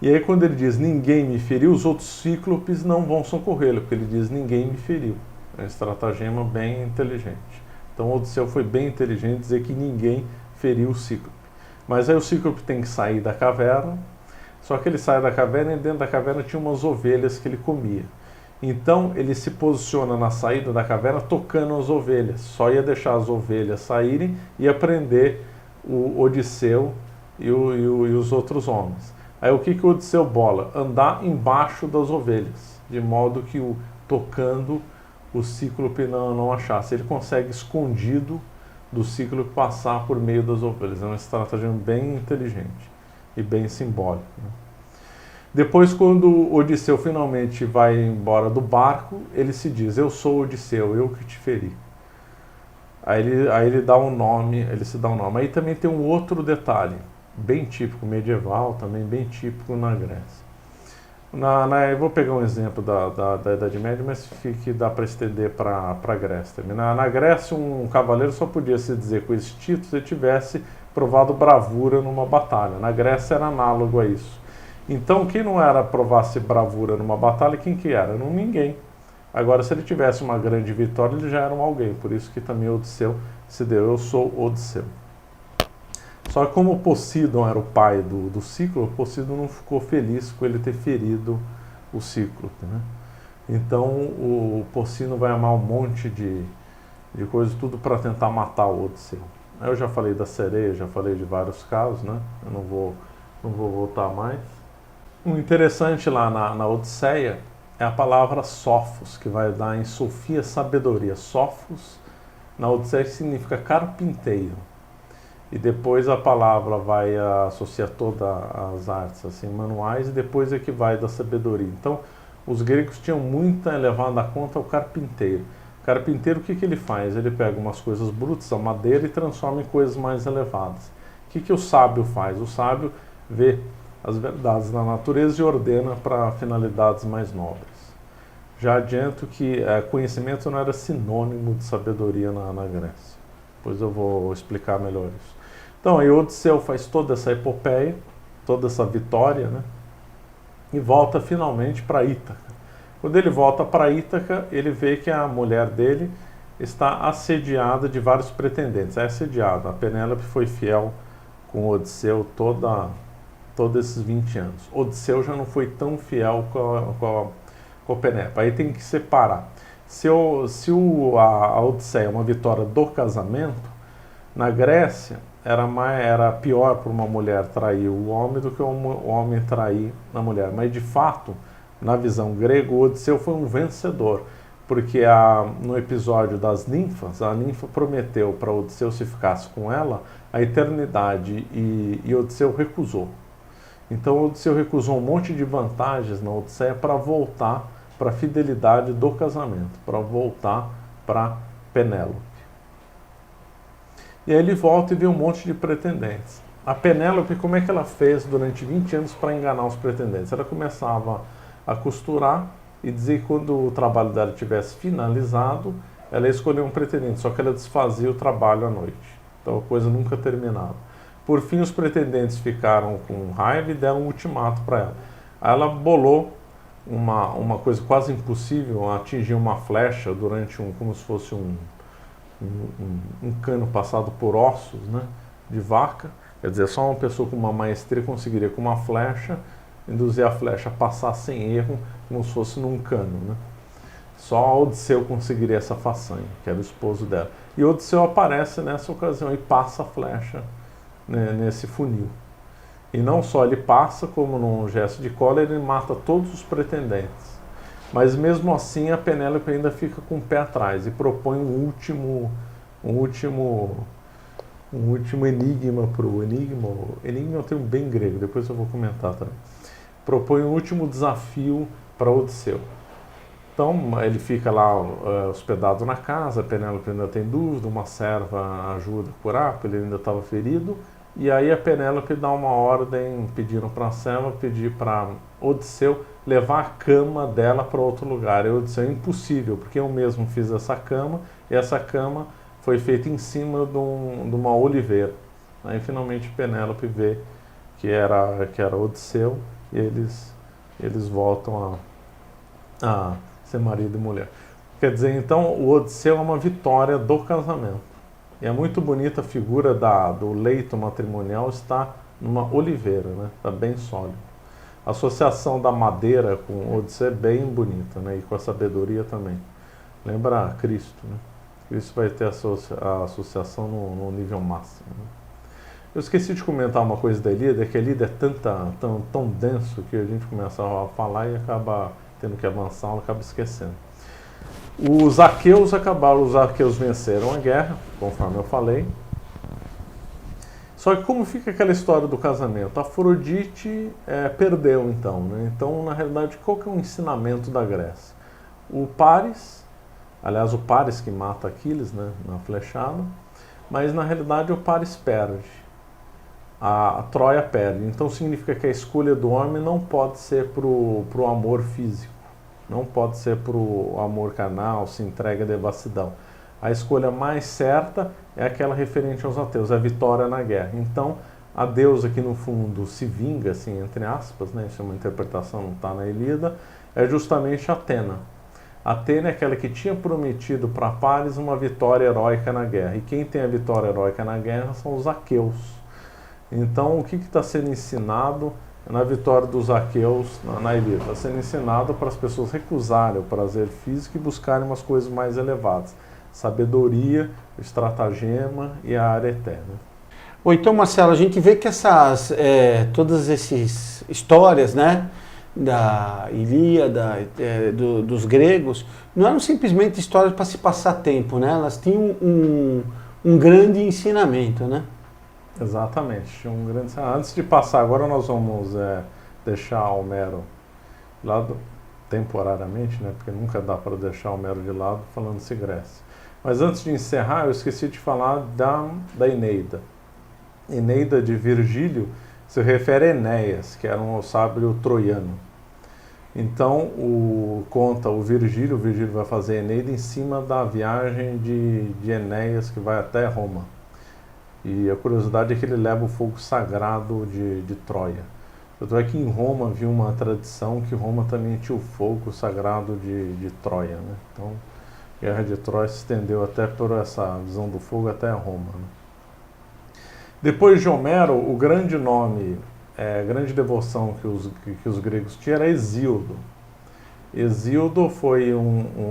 S2: E aí quando ele diz, ninguém me feriu, os outros cíclopes não vão socorrê-lo, porque ele diz, ninguém me feriu. É um estratagema bem inteligente. Então Odisseu foi bem inteligente dizer que ninguém feriu o cíclope. Mas aí o cíclope tem que sair da caverna, só que ele sai da caverna e dentro da caverna tinha umas ovelhas que ele comia. Então ele se posiciona na saída da caverna tocando as ovelhas. Só ia deixar as ovelhas saírem e prender o Odisseu e os outros homens. Aí o que o Odisseu bola? Andar embaixo das ovelhas, de modo que tocando o cíclope não achasse. Ele consegue, escondido do cíclope, passar por meio das ovelhas. É uma estratégia bem inteligente e bem simbólica. Né? Depois, quando Odisseu finalmente vai embora do barco, ele se diz: eu sou Odisseu, eu que te feri. Aí ele dá um nome, ele se dá um nome. Aí também tem um outro detalhe, bem típico medieval, também bem típico na Grécia. Eu vou pegar um exemplo da Idade Média, mas que dá para estender para a Grécia também. Na Grécia, um cavaleiro só podia se dizer com esse título se ele tivesse provado bravura numa batalha. Na Grécia era análogo a isso. Então, quem não era provasse bravura numa batalha, quem que era? Não ninguém. Agora, se ele tivesse uma grande vitória, ele já era um alguém. Por isso que também Odisseu se deu: eu sou Odisseu. Só que como Poseidon era o pai do Cíclope, Poseidon não ficou feliz com ele ter ferido o Cíclope, né? Então o Poseidon vai amar um monte de coisas, tudo para tentar matar o Odisseu. Eu já falei da sereia, já falei de vários casos, né? Eu não vou voltar mais. O interessante lá na Odisseia é a palavra Sophos, que vai dar em Sofia sabedoria. Sophos na Odisseia significa carpinteiro. E depois a palavra vai associar todas as artes assim, manuais, e depois é que vai da sabedoria. Então, os gregos tinham muito elevado a conta ao carpinteiro. O carpinteiro, o que ele faz? Ele pega umas coisas brutas, a madeira, e transforma em coisas mais elevadas. O que o sábio faz? O sábio vê as verdades da natureza e ordena para finalidades mais nobres. Já adianto que conhecimento não era sinônimo de sabedoria na Grécia. Depois eu vou explicar melhor isso. Então, aí Odisseu faz toda essa epopeia, toda essa vitória, né? E volta finalmente para Ítaca. Quando ele volta para Ítaca, ele vê que a mulher dele está assediada de vários pretendentes. É assediada. A Penélope foi fiel com Odisseu todos esses 20 anos. Odisseu já não foi tão fiel com a Penélope. Aí tem que separar. Se a Odisseia é uma vitória do casamento, na Grécia era pior para uma mulher trair o homem do que o homem trair a mulher. Mas de fato, na visão grega, o Odisseu foi um vencedor, porque no episódio das ninfas, a ninfa prometeu para Odisseu, se ficasse com ela, a eternidade, e Odisseu recusou. Então Odisseu recusou um monte de vantagens na Odisseia para voltar para a fidelidade do casamento, para voltar para Penélope. E aí ele volta e vê um monte de pretendentes. A Penélope, como é que ela fez durante 20 anos para enganar os pretendentes? Ela começava a costurar e dizer que quando o trabalho dela tivesse finalizado, ela ia escolher um pretendente, só que ela desfazia o trabalho à noite. Então a coisa nunca terminava. Por fim, os pretendentes ficaram com raiva e deram um ultimato para ela. Aí ela bolou uma coisa quase impossível, atingir uma flecha durante como se fosse um cano passado por ossos, né, de vaca. Quer dizer, só uma pessoa com uma maestria conseguiria, com uma flecha, induzir a flecha a passar sem erro, como se fosse num cano, né? Só Odisseu conseguiria essa façanha, que era o esposo dela. E Odisseu aparece nessa ocasião e passa a flecha, né, nesse funil. E não só ele passa, como num gesto de cólera, ele mata todos os pretendentes. Mas mesmo assim a Penélope ainda fica com o pé atrás e propõe um último enigma para o enigma. Enigma é um termo bem grego, depois eu vou comentar também. Propõe um último desafio para Odisseu. Então ele fica lá hospedado na casa, a Penélope ainda tem dúvida, uma serva ajuda a curar, porque ele ainda estava ferido. E aí a Penélope dá uma ordem, pediram para a serva, pedir para Odisseu levar a cama dela para outro lugar. E Odisseu: é impossível, porque eu mesmo fiz essa cama, e essa cama foi feita em cima de uma oliveira. Aí finalmente Penélope vê que era Odisseu, e eles voltam a ser marido e mulher. Quer dizer, então o Odisseu é uma vitória do casamento. E é muito bonita a figura do leito matrimonial, está numa oliveira, né? Está bem sólido. A associação da madeira com Odisseu é bem bonita, né? E com a sabedoria também. Lembra Cristo, né? Cristo vai ter a associação no nível máximo, né? Eu esqueci de comentar uma coisa da Ilíada, que a Ilíada é tão denso que a gente começa a falar e acaba tendo que avançar, ela acaba esquecendo. Os aqueus venceram a guerra, conforme eu falei. Só que como fica aquela história do casamento? Afrodite perdeu então, né? Então, na realidade, qual que é o ensinamento da Grécia? O Paris, aliás, o Paris que mata Aquiles, né, na flechada, mas na realidade o Paris perde. A Troia perde. Então significa que a escolha do homem não pode ser pro amor físico, não pode ser pro amor carnal, se entrega à devassidão. A escolha mais certa é aquela referente aos ateus, a vitória na guerra. Então a deusa que no fundo se vinga, assim, entre aspas, né, isso é uma interpretação, não está na Ilíada, é justamente Atena. Atena é aquela que tinha prometido para Paris uma vitória heróica na guerra. E quem tem a vitória heróica na guerra são os aqueus. Então, o que está sendo ensinado na vitória dos aqueus na Ilíada? Está sendo ensinado para as pessoas recusarem o prazer físico e buscarem umas coisas mais elevadas. Sabedoria, o estratagema e a área eterna.
S1: Ou então, Marcelo, a gente vê que todas essas histórias, né, da Ilíada, dos gregos, não eram simplesmente histórias para se passar tempo, né? Elas tinham um grande ensinamento, né?
S2: Exatamente. Antes de passar, agora nós vamos deixar Homero de lado temporariamente, né? Porque nunca dá para deixar Homero de lado falando-se Grécia. Mas antes de encerrar, eu esqueci de falar da Eneida. Eneida de Virgílio se refere a Enéas, que era um sábio troiano. Então, conta o Virgílio vai fazer a Eneida em cima da viagem de Enéas, que vai até Roma. E a curiosidade é que ele leva o fogo sagrado de Troia. Tanto é que em Roma havia uma tradição que Roma também tinha o fogo sagrado de Troia, né? Então, a Guerra de Troia se estendeu até por essa visão do fogo até Roma, né? Depois de Homero, o grande nome, a grande devoção que os gregos tinham era Hesíodo. Hesíodo foi um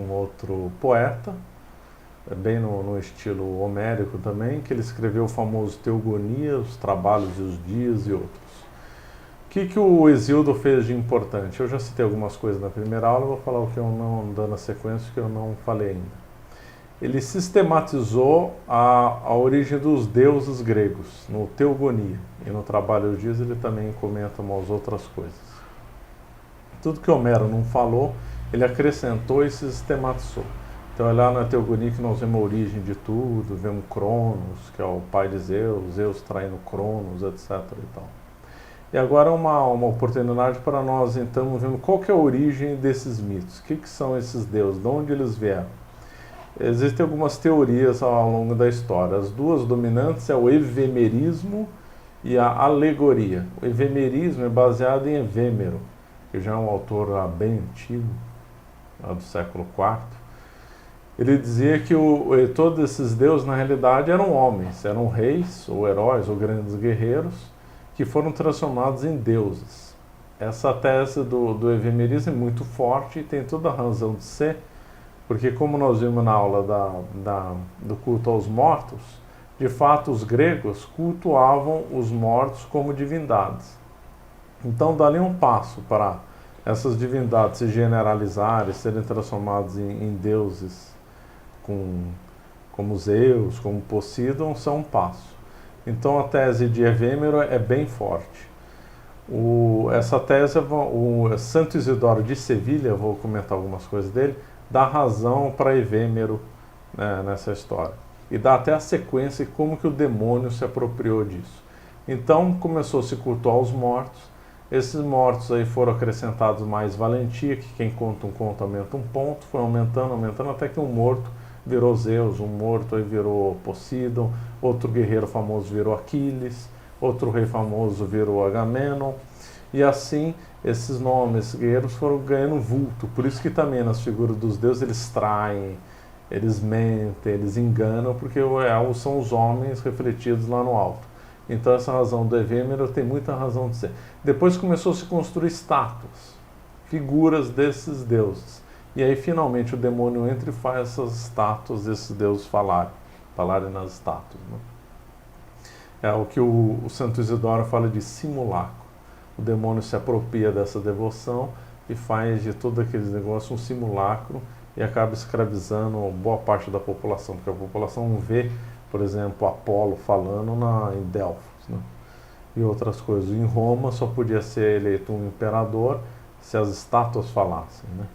S2: outro poeta, bem no estilo homérico também, que ele escreveu o famoso Teogonia, os Trabalhos e os Dias e outros. O que o Hesíodo fez de importante? Eu já citei algumas coisas na primeira aula, vou falar o que eu não, dando a sequência, que eu não falei ainda. Ele sistematizou a origem dos deuses gregos, no Teogonia, e no Trabalho dos Dias ele também comenta umas outras coisas. Tudo que Homero não falou, ele acrescentou e sistematizou. Então é lá na Teogonia que nós vemos a origem de tudo, vemos Cronos, que é o pai de Zeus, Zeus traindo Cronos, etc. e tal. E agora uma oportunidade para nós, então, vermos qual que é a origem desses mitos. O que são esses deuses? De onde eles vieram? Existem algumas teorias ao longo da história. As duas dominantes é o evemerismo e a alegoria. O evemerismo é baseado em Evêmero, que já é um autor bem antigo, do século IV. Ele dizia que todos esses deuses, na realidade, eram homens, eram reis, ou heróis, ou grandes guerreiros, que foram transformados em deuses. Essa tese do evemerismo é muito forte e tem toda a razão de ser, porque como nós vimos na aula do culto aos mortos, de fato os gregos cultuavam os mortos como divindades. Então dali um passo para essas divindades se generalizarem, serem transformadas em deuses como Zeus, como Poseidon, são um passo. Então a tese de Evêmero é bem forte. Essa tese, o Santo Isidoro de Sevilha, vou comentar algumas coisas dele, dá razão para Evêmero, né, nessa história. E dá até a sequência e como que o demônio se apropriou disso. Então começou a se cultuar os mortos. Esses mortos aí foram acrescentados mais valentia, que quem conta um conto aumenta um ponto, foi aumentando, até que um morto virou Zeus, um morto aí virou Poseidon, outro guerreiro famoso virou Aquiles, outro rei famoso virou Agamenon, e assim esses nomes guerreiros foram ganhando vulto. Por isso que também nas figuras dos deuses eles traem, eles mentem, eles enganam, porque são os homens refletidos lá no alto. Então essa razão do Evêmero tem muita razão de ser. Depois começou a se construir estátuas, figuras desses deuses. E aí finalmente o demônio entra e faz essas estátuas desses deuses falarem nas estátuas, né? É o que o Santo Isidoro fala de simulacro. O demônio se apropria dessa devoção e faz de todo aquele negócio um simulacro e acaba escravizando boa parte da população, porque a população não vê por exemplo, Apolo falando em Delfos, né? E outras coisas. Em Roma só podia ser eleito um imperador se as estátuas falassem, né?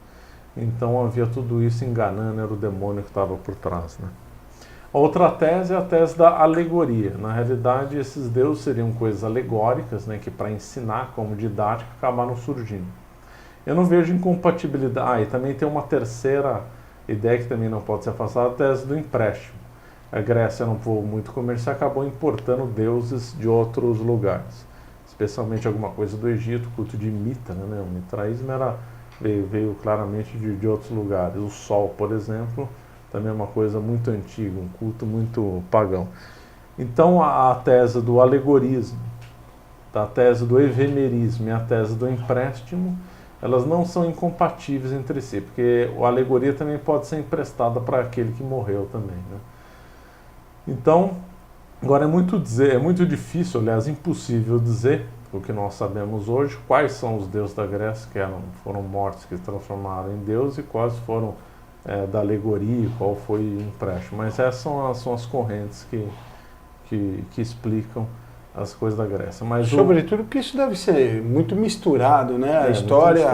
S2: Então havia tudo isso enganando, era o demônio que estava por trás, né? A outra tese é a tese da alegoria. Na realidade, esses deuses seriam coisas alegóricas, né, que para ensinar como didática acabaram surgindo. Eu não vejo incompatibilidade. E também tem uma terceira ideia que também não pode ser afastada, a tese do empréstimo. A Grécia era um povo muito comercial, acabou importando deuses de outros lugares, especialmente alguma coisa do Egito, culto de Mitra, né? O mitraísmo veio claramente de outros lugares. O Sol, por exemplo, também é uma coisa muito antiga, um culto muito pagão. Então a tese do alegorismo, a tese do evemerismo e a tese do empréstimo, elas não são incompatíveis entre si, porque a alegoria também pode ser emprestada para aquele que morreu também, né? Então, agora é muito difícil, aliás, impossível dizer o que nós sabemos hoje, quais são os deuses da Grécia que foram mortos, que se transformaram em deus, e quais foram da alegoria, qual foi o empréstimo. Mas essas são as correntes que explicam as coisas da Grécia. Mas
S1: sobretudo porque isso deve ser muito misturado, né? A história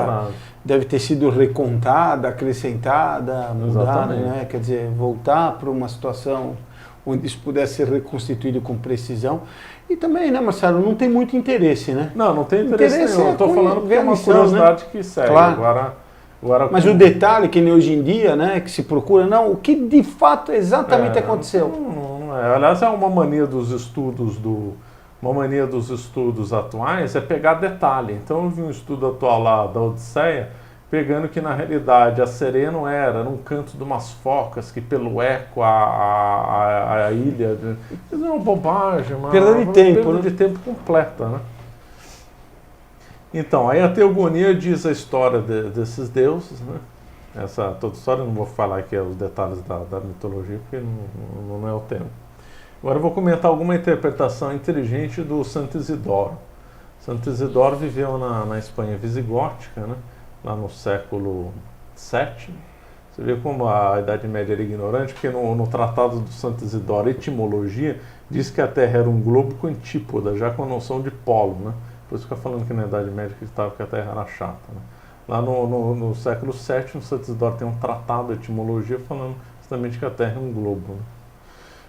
S1: deve ter sido recontada, acrescentada, mudada, né? Quer dizer, voltar para uma situação onde isso pudesse ser reconstituído com precisão. E também, né, Marcelo, não tem muito interesse, né?
S2: Não tem interesse nenhum. Estou falando porque é uma curiosidade, né, que segue.
S1: Claro. Mas o detalhe que nem hoje em dia, né, que se procura, não, o que de fato exatamente aconteceu.
S2: Não é. Aliás, é uma mania dos estudos atuais, é pegar detalhe. Então eu vi um estudo atual lá da Odisseia, pegando que na realidade a Sereno era num canto de umas focas que pelo eco a ilha... Isso é uma bobagem,
S1: perda de
S2: tempo completa, né? Então, aí a teogonia diz a história desses deuses, né? Toda história, não vou falar aqui os detalhes da mitologia, porque não é o tema. Agora eu vou comentar alguma interpretação inteligente do Santo Isidoro. Santo Isidoro viveu na Espanha visigótica, né? Lá no século VII. Você vê como a Idade Média era ignorante, porque no Tratado do Santo Isidoro, Etimologia, diz que a Terra era um globo com antípoda, já com a noção de polo, né? Por isso fica falando que na Idade Média acreditava que a Terra era chata, né? Lá no século VII, o Santo Isidoro tem um tratado de etimologia falando justamente que a Terra é um globo, né?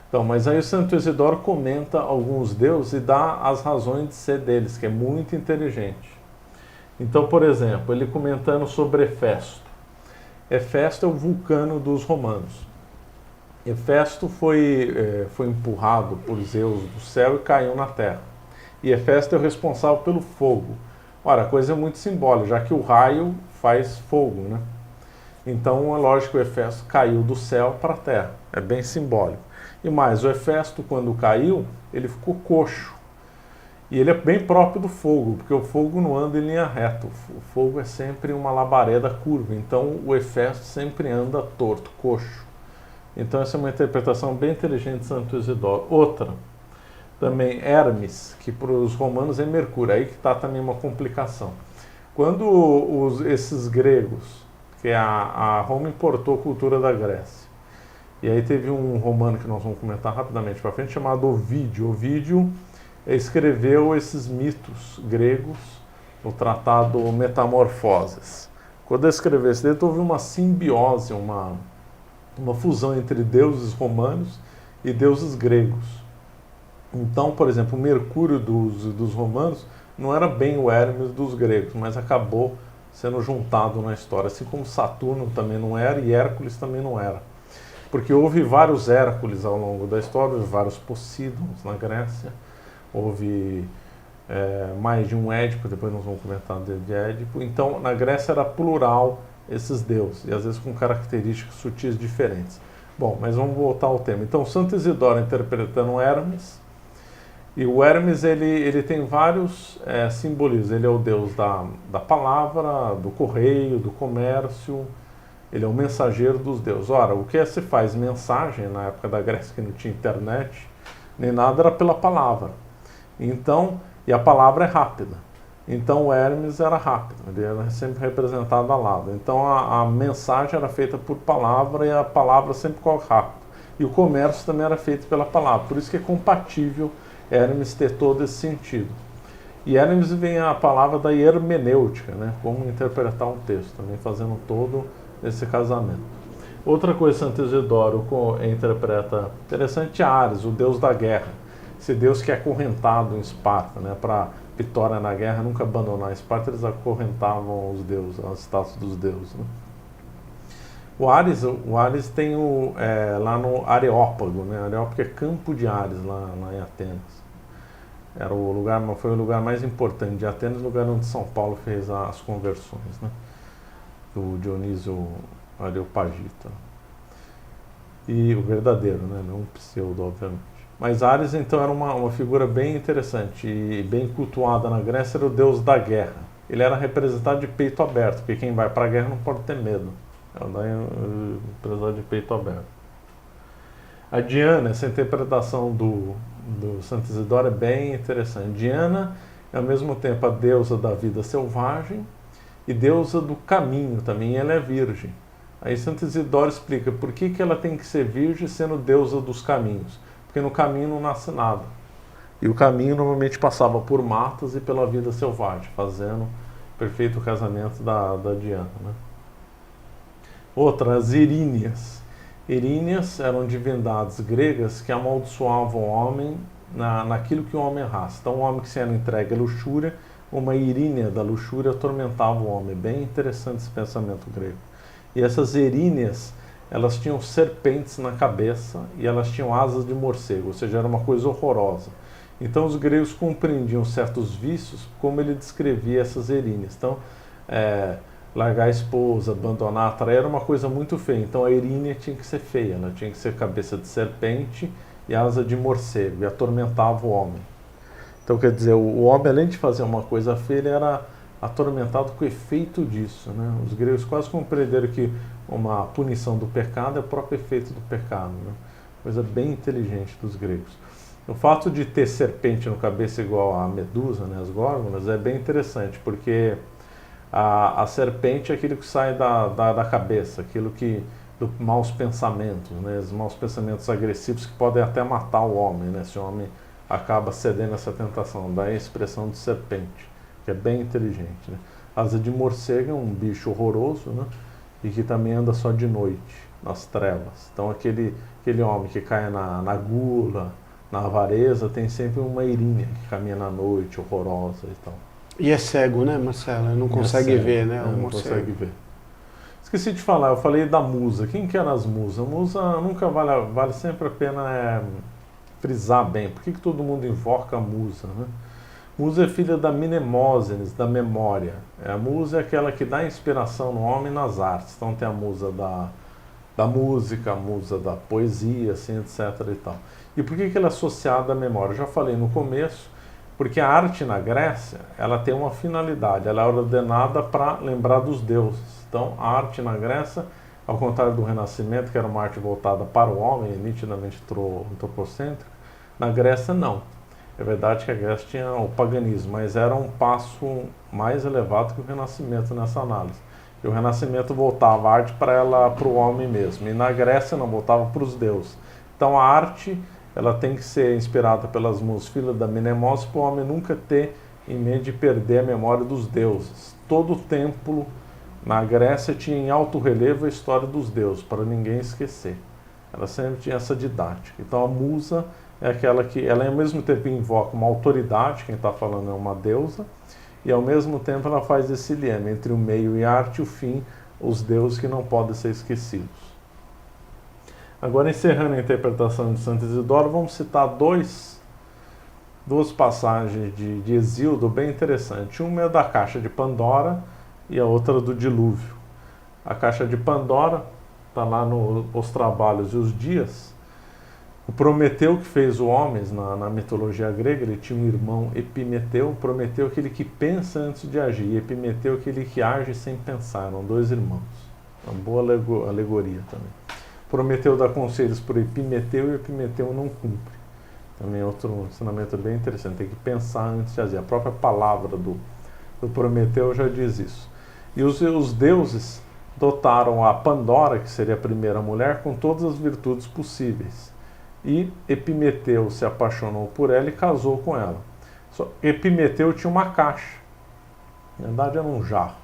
S2: Então, mas aí o Santo Isidoro comenta alguns deuses e dá as razões de ser deles, que é muito inteligente. Então, por exemplo, ele comentando sobre Hefesto. Hefesto é o vulcano dos romanos. Hefesto foi empurrado por Zeus do céu e caiu na terra. E Hefesto é o responsável pelo fogo. Ora, a coisa é muito simbólica, já que o raio faz fogo, né? Então, é lógico que o Hefesto caiu do céu para a terra. É bem simbólico. E mais, o Hefesto, quando caiu, ele ficou coxo. E ele é bem próprio do fogo, porque o fogo não anda em linha reta. O fogo é sempre uma labareda curva. Então, o Hefesto sempre anda torto, coxo. Então, essa é uma interpretação bem inteligente de Santo Isidoro. Outra, também Hermes, que para os romanos é Mercúrio. Aí que está também uma complicação. Quando esses gregos, que a Roma importou a cultura da Grécia, e aí teve um romano que nós vamos comentar rapidamente para frente, chamado Ovídio. Ovídio escreveu esses mitos gregos no tratado Metamorfoses. Quando ele escreveu esse livro, houve uma simbiose, uma fusão entre deuses romanos e deuses gregos. Então, por exemplo, o Mercúrio dos romanos não era bem o Hermes dos gregos, mas acabou sendo juntado na história, assim como Saturno também não era e Hércules também não era. Porque houve vários Hércules ao longo da história, houve vários Posídons na Grécia, houve mais de um Édipo, depois nós vamos comentar de Édipo. Então, na Grécia era plural esses deuses, e às vezes com características sutis diferentes. Bom, mas vamos voltar ao tema. Então, Santo Isidoro interpretando Hermes, e o Hermes ele tem vários simbolismos. Ele é o deus da palavra, do correio, do comércio. Ele é o mensageiro dos deuses. Ora, o que se faz mensagem na época da Grécia, que não tinha internet, nem nada, era pela palavra. Então, e a palavra é rápida. Então, o Hermes era rápido, ele era sempre representado ao lado. Então, a mensagem era feita por palavra e a palavra sempre corre rápido. E o comércio também era feito pela palavra. Por isso que é compatível Hermes ter todo esse sentido. E Hermes vem a palavra da hermenêutica, né? Como interpretar um texto, também fazendo todo esse casamento. Outra coisa que Santo Isidoro interpreta interessante é Ares, o deus da guerra. Esse deus que é acorrentado em Esparta, né? Para vitória na guerra, nunca abandonar Esparta, eles acorrentavam os deuses, as estátuas dos deuses, né? O Ares tem lá no Areópago, né? Areópago é campo de Ares, lá em Atenas. Foi o lugar mais importante de Atenas, o lugar onde São Paulo fez as conversões, né? Do Dionísio Areopagita. E o verdadeiro, né? Não um pseudo, obviamente. Mas Ares, então, era uma figura bem interessante e bem cultuada na Grécia, era o deus da guerra. Ele era representado de peito aberto, porque quem vai para a guerra não pode ter medo. Ela dá representado de peito aberto. A Diana, essa interpretação do Santo Isidoro é bem interessante. Diana é ao mesmo tempo a deusa da vida selvagem e deusa do caminho também, ela é virgem. Aí Santo Isidoro explica por que ela tem que ser virgem sendo deusa dos caminhos. Porque no caminho não nasce nada. E o caminho normalmente passava por matas e pela vida selvagem, fazendo perfeito casamento da Diana, né? Outra, as Eríneas. Eríneas eram divindades gregas que amaldiçoavam o homem naquilo que o homem errasse. Então, o homem que se era entregue à luxúria, uma Erínia da luxúria atormentava o homem. Bem interessante esse pensamento grego. E essas Eríneas, elas tinham serpentes na cabeça e elas tinham asas de morcego, ou seja, era uma coisa horrorosa. Então, os gregos compreendiam certos vícios, como ele descrevia essas Eríneas. Então, largar a esposa, abandonar, atrair, era uma coisa muito feia. Então a Erínia tinha que ser feia, ela tinha que ser cabeça de serpente e asa de morcego, e atormentava o homem. Então, quer dizer, o homem, além de fazer uma coisa feia, ele era atormentado com o efeito disso, né? Os gregos quase compreenderam que uma punição do pecado é o próprio efeito do pecado, né? Coisa bem inteligente dos gregos. O fato de ter serpente no cabeça igual a Medusa, né, as górgonas, é bem interessante, porque a serpente é aquilo que sai da cabeça, aquilo que dos maus pensamentos, né, os maus pensamentos agressivos que podem até matar o homem, né, se o homem acaba cedendo a essa tentação. Daí a expressão de serpente, que é bem inteligente, né. Asa de morcego é um bicho horroroso, né, e que também anda só de noite, nas trevas. Então aquele homem que cai na gula, na avareza, tem sempre uma Erínia que caminha na noite, horrorosa e tal.
S1: E é cego, né, Marcelo? Não consegue ver, né?
S2: Não consegue ver. Esqueci de falar, eu falei da musa. Quem que eram as musas? Musa nunca vale sempre a pena frisar bem. Por que todo mundo invoca a musa, né? Musa é filha da Mnemóstenes, da memória. A musa é aquela que dá inspiração no homem nas artes. Então tem a musa da música, a musa da poesia, assim, etc. e tal. E por que ela é associada à memória? Eu já falei no começo, porque a arte na Grécia, ela tem uma finalidade, ela é ordenada para lembrar dos deuses. Então, a arte na Grécia, ao contrário do Renascimento, que era uma arte voltada para o homem, nitidamente antropocêntrica, na Grécia não. É verdade que a Grécia tinha o paganismo, mas era um passo mais elevado que o Renascimento nessa análise. E o Renascimento voltava a arte para o homem mesmo, e na Grécia não, voltava para os deuses. Então, a arte, ela tem que ser inspirada pelas musas, filha da Mnemóstenes, para o homem nunca ter em mente de perder a memória dos deuses. Todo o templo na Grécia tinha em alto relevo a história dos deuses, para ninguém esquecer. Ela sempre tinha essa didática. Então a musa é aquela que, ela ao mesmo tempo invoca uma autoridade, quem está falando é uma deusa, e ao mesmo tempo ela faz esse lema, entre o meio e a arte e o fim, os deuses que não podem ser esquecidos. Agora, encerrando a interpretação de Santo Isidoro, vamos citar duas passagens de Hesíodo bem interessantes. Uma é da Caixa de Pandora e a outra do Dilúvio. A Caixa de Pandora está lá nos Trabalhos e os Dias. O Prometeu que fez os homens na mitologia grega, ele tinha um irmão Epimeteu. Prometeu aquele que pensa antes de agir, e Epimeteu aquele que age sem pensar. Eram dois irmãos. Uma boa alegoria também. Prometeu dar conselhos para Epimeteu e Epimeteu não cumpre. Também é outro ensinamento bem interessante, tem que pensar antes de agir. A própria palavra do Prometeu já diz isso. E os deuses dotaram a Pandora, que seria a primeira mulher, com todas as virtudes possíveis. E Epimeteu se apaixonou por ela e casou com ela. Epimeteu tinha uma caixa. Na verdade era um jarro,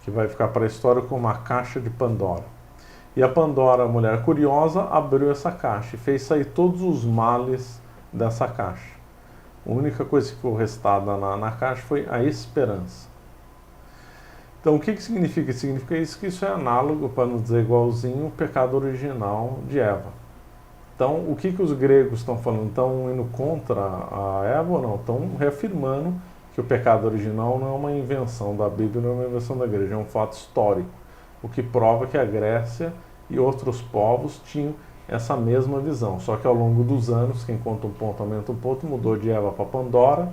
S2: que vai ficar para a história como uma caixa de Pandora. E a Pandora, a mulher curiosa, abriu essa caixa e fez sair todos os males dessa caixa. A única coisa que ficou restada na caixa foi a esperança. Então o que significa? Significa isso, que isso é análogo, para não dizer igualzinho, o pecado original de Eva. Então o que os gregos estão falando? Estão indo contra a Eva ou não? Estão reafirmando que o pecado original não é uma invenção da Bíblia, não é uma invenção da igreja, é um fato histórico. O que prova que a Grécia e outros povos tinham essa mesma visão. Só que ao longo dos anos, quem conta um ponto aumenta um ponto, mudou de Eva para Pandora,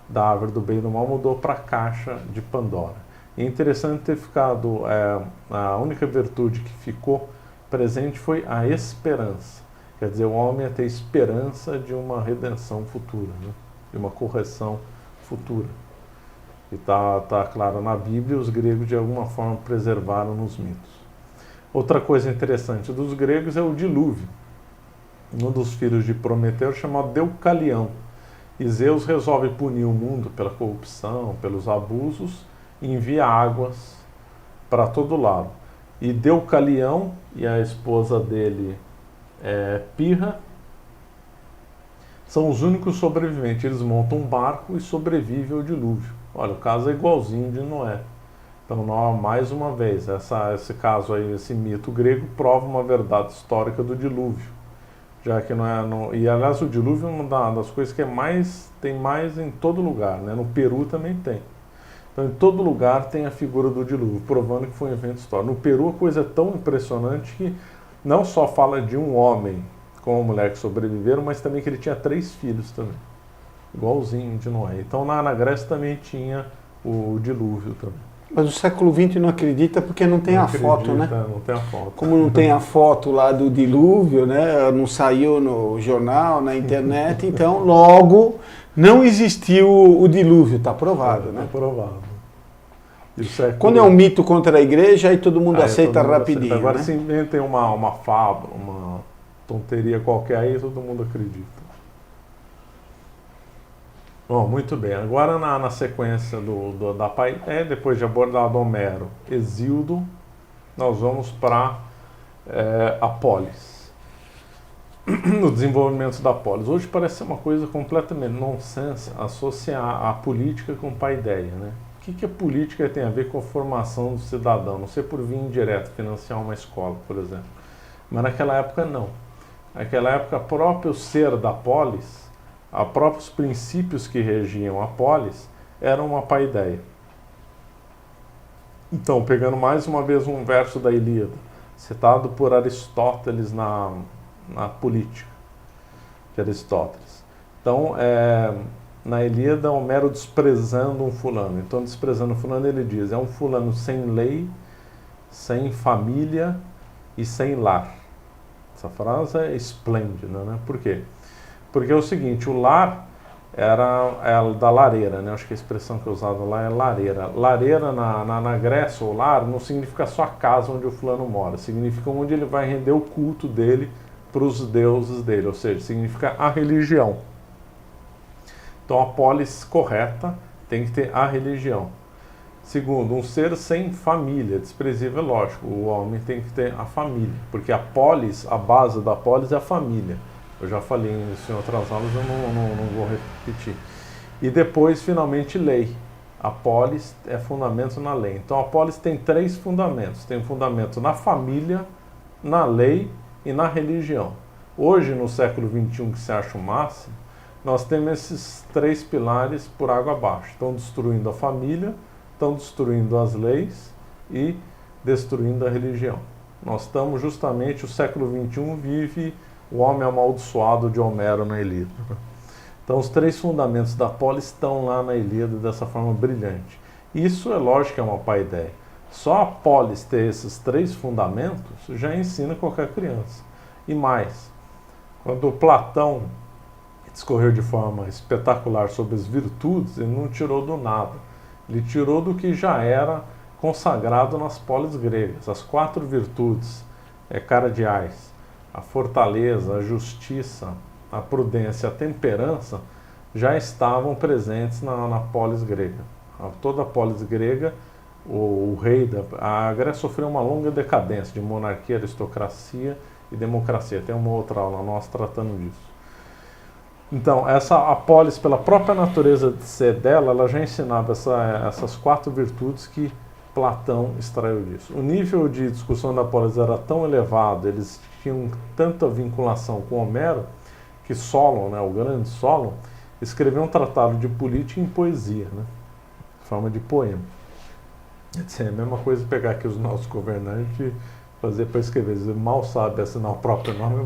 S2: da árvore do bem e do mal mudou para a caixa de Pandora. E é interessante ter ficado, a única virtude que ficou presente foi a esperança. Quer dizer, o homem ia ter esperança de uma redenção futura, né? De uma correção futura. E está claro na Bíblia, os gregos de alguma forma preservaram nos mitos. Outra coisa interessante dos gregos é o dilúvio. Um dos filhos de Prometeu chamado Deucalião. E Zeus resolve punir o mundo pela corrupção, pelos abusos, e envia águas para todo lado. E Deucalião e a esposa dele, Pirra, são os únicos sobreviventes. Eles montam um barco e sobrevivem ao dilúvio. Olha, o caso é igualzinho de Noé. Então, mais uma vez, esse caso aí, esse mito grego, prova uma verdade histórica do dilúvio. Já que e aliás, o dilúvio é uma das coisas que tem mais em todo lugar, né? No Peru também tem. Então, em todo lugar tem a figura do dilúvio, provando que foi um evento histórico. No Peru, a coisa é tão impressionante que não só fala de um homem com uma mulher que sobreviveram, mas também que ele tinha 3 filhos também. Igualzinho de Noé. Então, na Grécia também tinha o dilúvio também.
S1: Mas o século XX não acredita porque não tem a foto, né?
S2: Não tem a foto.
S1: Como não tem a foto lá do dilúvio, né? Não saiu no jornal, na internet, então logo não existiu o dilúvio, está provado, né?
S2: Está provado.
S1: Quando é um mito contra a igreja, aí todo mundo aceita rapidinho.
S2: Agora,
S1: né?
S2: se inventem uma fábula, uma tonteria qualquer aí, todo mundo acredita. Bom, muito bem. Agora na sequência da Paideia, depois de abordado Homero, Hesíodo, nós vamos para a polis. O desenvolvimento da polis. Hoje parece ser uma coisa completamente nonsense associar a política com Paideia, né? O que a política tem a ver com a formação do cidadão? Não sei por via indireta, financiar uma escola, por exemplo. Mas naquela época não. Naquela época, próprio ser da polis, os próprios princípios que regiam a polis, eram uma paideia. Então, pegando mais uma vez um verso da Ilíada, citado por Aristóteles na Política, de Aristóteles. Então, na Ilíada, Homero desprezando um fulano. Então, desprezando um fulano, ele diz, é um fulano sem lei, sem família e sem lar. Essa frase é esplêndida, né? Por quê? Porque é o seguinte, o lar era da lareira, né? Acho que a expressão que é usada lá é lareira. Lareira na Grécia, ou lar, não significa só a casa onde o fulano mora, significa onde ele vai render o culto dele para os deuses dele, ou seja, significa a religião. Então a polis correta tem que ter a religião. Segundo, um ser sem família, desprezível, é lógico, o homem tem que ter a família, porque a polis, a base da polis é a família. Eu já falei isso em outras aulas, eu não vou repetir. E depois, finalmente, lei. A polis é fundamento na lei. Então a polis tem 3 fundamentos. Tem um fundamento na família, na lei e na religião. Hoje, no século XXI, que se acha o máximo, nós temos esses 3 pilares por água abaixo. Estão destruindo a família, estão destruindo as leis e destruindo a religião. Nós estamos justamente, o século XXI vive o homem amaldiçoado de Homero na Ilíada. Então os 3 fundamentos da polis estão lá na Ilíada dessa forma brilhante. Isso é lógico que é uma paideia. Só a polis ter esses 3 fundamentos já ensina qualquer criança. E mais, quando Platão discorreu de forma espetacular sobre as virtudes, ele não tirou do nada. Ele tirou do que já era consagrado nas polis gregas. As 4 virtudes cardeais, a fortaleza, a justiça, a prudência, a temperança, já estavam presentes na polis grega. Toda a polis grega, o rei a Grécia sofreu uma longa decadência de monarquia, aristocracia e democracia. Tem uma outra aula nossa tratando disso. Então, a polis, pela própria natureza de ser dela, ela já ensinava essas 4 virtudes que Platão extraiu disso. O nível de discussão da polis era tão elevado, eles tinham tanta vinculação com Homero, que Solon, né, o grande Solon, escreveu um tratado de política em poesia, né, em forma de poema. É a mesma coisa pegar aqui os nossos governantes e fazer para escrever. Eles mal sabem assinar o próprio nome.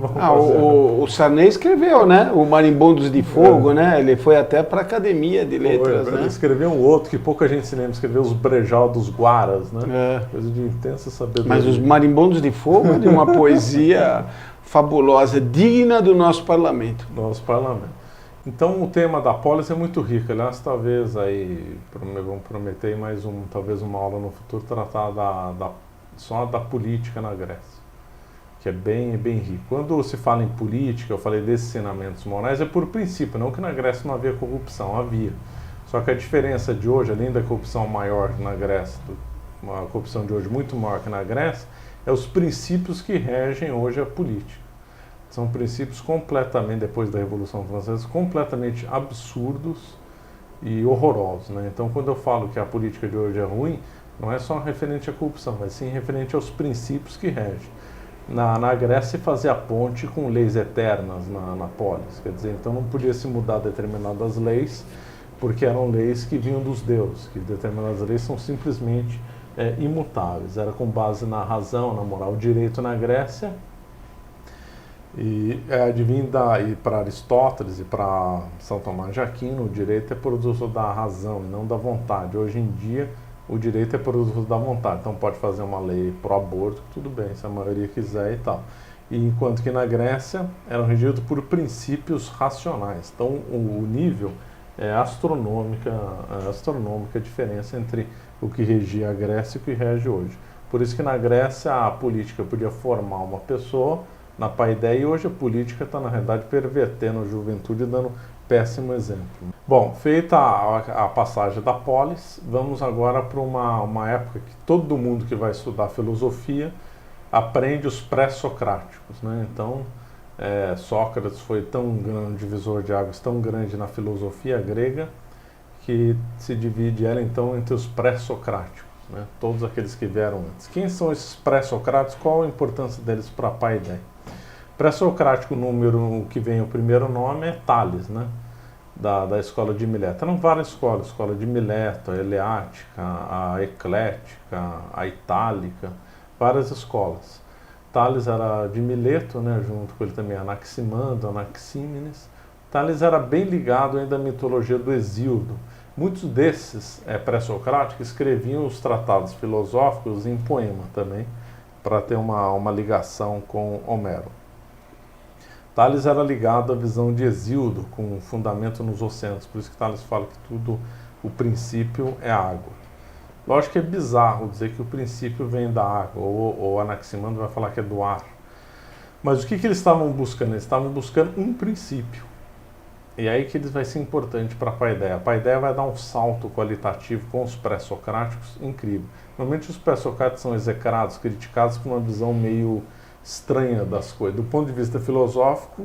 S1: O Sarney escreveu, né? O Marimbondos de Fogo, né? Ele foi até para a Academia de Letras, né?
S2: Ele escreveu um outro que pouca gente se lembra. Escreveu Os Brejal dos Guaras, né? Coisa de intensa sabedoria.
S1: Mas os Marimbondos de Fogo é de uma poesia fabulosa, digna do nosso parlamento.
S2: Nosso parlamento. Então o tema da polis é muito rico. Aliás, talvez aí, vamos prometer mais talvez uma aula no futuro tratar só da política na Grécia, que é bem rico. Quando se fala em política, eu falei desses ensinamentos morais, é por princípio, não que na Grécia não havia corrupção, havia. Só que a diferença de hoje, além da corrupção maior na Grécia, uma corrupção de hoje muito maior que na Grécia, é os princípios que regem hoje a política. São princípios completamente, depois da Revolução Francesa, completamente absurdos e horrorosos, né? Então, quando eu falo que a política de hoje é ruim, não é só referente à corrupção, mas sim referente aos princípios que regem. Na Grécia se fazia a ponte com leis eternas na polis, quer dizer, então não podia se mudar determinadas leis, porque eram leis que vinham dos deuses, que determinadas leis são simplesmente imutáveis. Era com base na razão, na moral. O direito na Grécia, e para Aristóteles e para São Tomás de Aquino, o direito é produto da razão e não da vontade. Hoje em dia, o direito é produto da vontade. Então pode fazer uma lei pro aborto, tudo bem, se a maioria quiser e tal. E enquanto que na Grécia eram regidos por princípios racionais. Então o nível é astronômica a diferença entre o que regia a Grécia e o que rege hoje. Por isso que na Grécia a política podia formar uma pessoa na paideia, e hoje a política está, na realidade, pervertendo a juventude e dando péssimo exemplo. Bom, feita a passagem da polis, vamos agora para uma época que todo mundo que vai estudar filosofia aprende os pré-socráticos, né? Então, Sócrates foi tão grande, divisor de águas tão grande na filosofia grega, que se divide ela, então, entre os pré-socráticos, né? Todos aqueles que vieram antes. Quem são esses pré-socráticos? Qual a importância deles para a paideia? Pré-socrático, número que vem o primeiro nome é Tales, né? Da escola de Mileto. Eram várias escolas, a escola de Mileto, a Eleática, a Eclética, a Itálica, várias escolas. Tales era de Mileto, né? Junto com ele também Anaximandro, Anaxímenes. Tales era bem ligado ainda à mitologia do Hesíodo. Muitos desses pré-socráticos escreviam os tratados filosóficos em poema também, para ter uma ligação com Homero. Tales era ligado à visão de Hesíodo, com fundamento nos oceanos, por isso que Tales fala que tudo, o princípio é água. Lógico que é bizarro dizer que o princípio vem da água, ou Anaximandro vai falar que é do ar. Mas o que eles estavam buscando? Eles estavam buscando um princípio. E aí que ele vai ser importante para a paideia. A paideia vai dar um salto qualitativo com os pré-socráticos incrível. Normalmente os pré-socráticos são execrados, criticados por uma visão meio estranha das coisas. Do ponto de vista filosófico,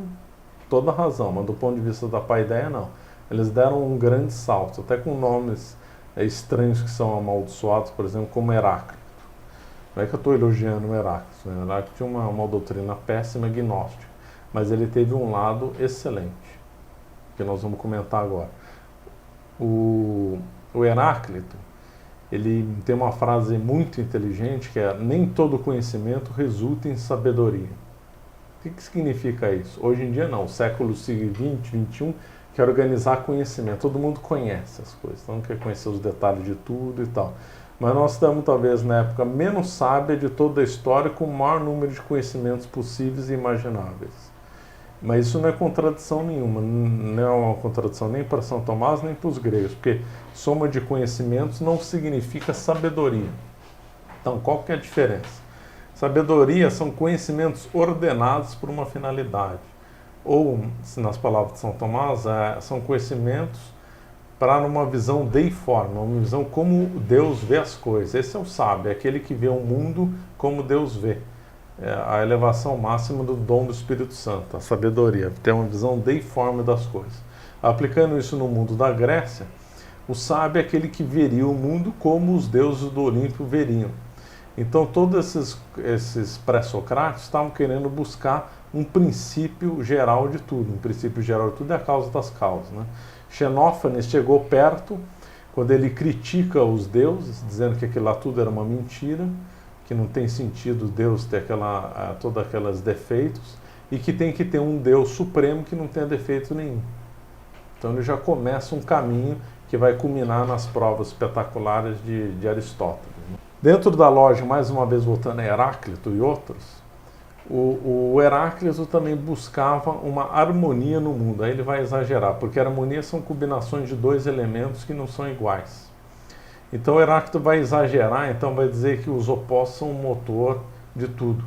S2: toda razão, mas do ponto de vista da paideia, não. Eles deram um grande salto, até com nomes estranhos que são amaldiçoados, por exemplo, como Heráclito. Não é que eu estou elogiando o Heráclito, né? Heráclito tinha uma doutrina péssima, gnóstica, mas ele teve um lado excelente, que nós vamos comentar agora. O Heráclito, ele tem uma frase muito inteligente que é: nem todo conhecimento resulta em sabedoria. O que significa isso? Hoje em dia não, século XX, XXI, quer organizar conhecimento. Todo mundo conhece as coisas, então quer conhecer os detalhes de tudo e tal. Mas nós estamos talvez na época menos sábia de toda a história, com o maior número de conhecimentos possíveis e imagináveis. Mas isso não é contradição nenhuma, não é uma contradição nem para São Tomás nem para os gregos, porque soma de conhecimentos não significa sabedoria. Então, qual que é a diferença? Sabedoria são conhecimentos ordenados por uma finalidade. Ou, se nas palavras de São Tomás, são conhecimentos para uma visão deiforme, uma visão como Deus vê as coisas. Esse é o sábio, é aquele que vê o mundo como Deus vê. É a elevação máxima do dom do Espírito Santo, a sabedoria, ter uma visão deiforme das coisas. Aplicando isso no mundo da Grécia, o sábio é aquele que veria o mundo como os deuses do Olimpo veriam. Então todos esses pré-socráticos estavam querendo buscar um princípio geral de tudo. Um princípio geral de tudo é a causa das causas, né? Xenófanes chegou perto quando ele critica os deuses, dizendo que aquilo lá tudo era uma mentira, que não tem sentido Deus ter todos aqueles defeitos, e que tem que ter um Deus supremo que não tenha defeito nenhum. Então ele já começa um caminho que vai culminar nas provas espetaculares de Aristóteles. Dentro da lógica, mais uma vez voltando a Heráclito e outros, o Heráclito também buscava uma harmonia no mundo. Aí ele vai exagerar, porque harmonia são combinações de dois elementos que não são iguais. Então Heráclito vai exagerar, então vai dizer que os opostos são o motor de tudo.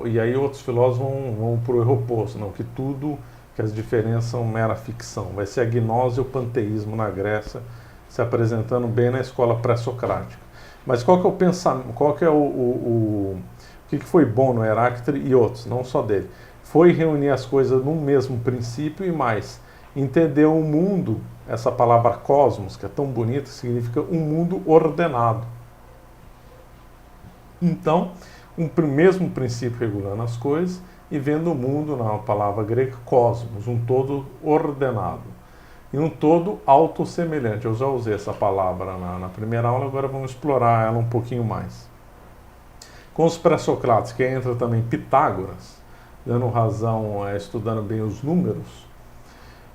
S2: E aí outros filósofos vão para o erro oposto, não, que as diferenças são mera ficção. Vai ser a gnose e o panteísmo na Grécia, se apresentando bem na escola pré-socrática. Mas qual que é o pensamento, o que foi bom no Heráclito e outros, não só dele? Foi reunir as coisas num mesmo princípio e mais, entender o mundo, essa palavra cosmos, que é tão bonita, significa um mundo ordenado. Então, mesmo princípio regulando as coisas e vendo o mundo, na palavra grega, cosmos, um todo ordenado. E um todo autossemelhante. Eu já usei essa palavra na primeira aula, agora vamos explorar ela um pouquinho mais. Com os pré-socráticos, que entra também Pitágoras, dando razão, estudando bem os números,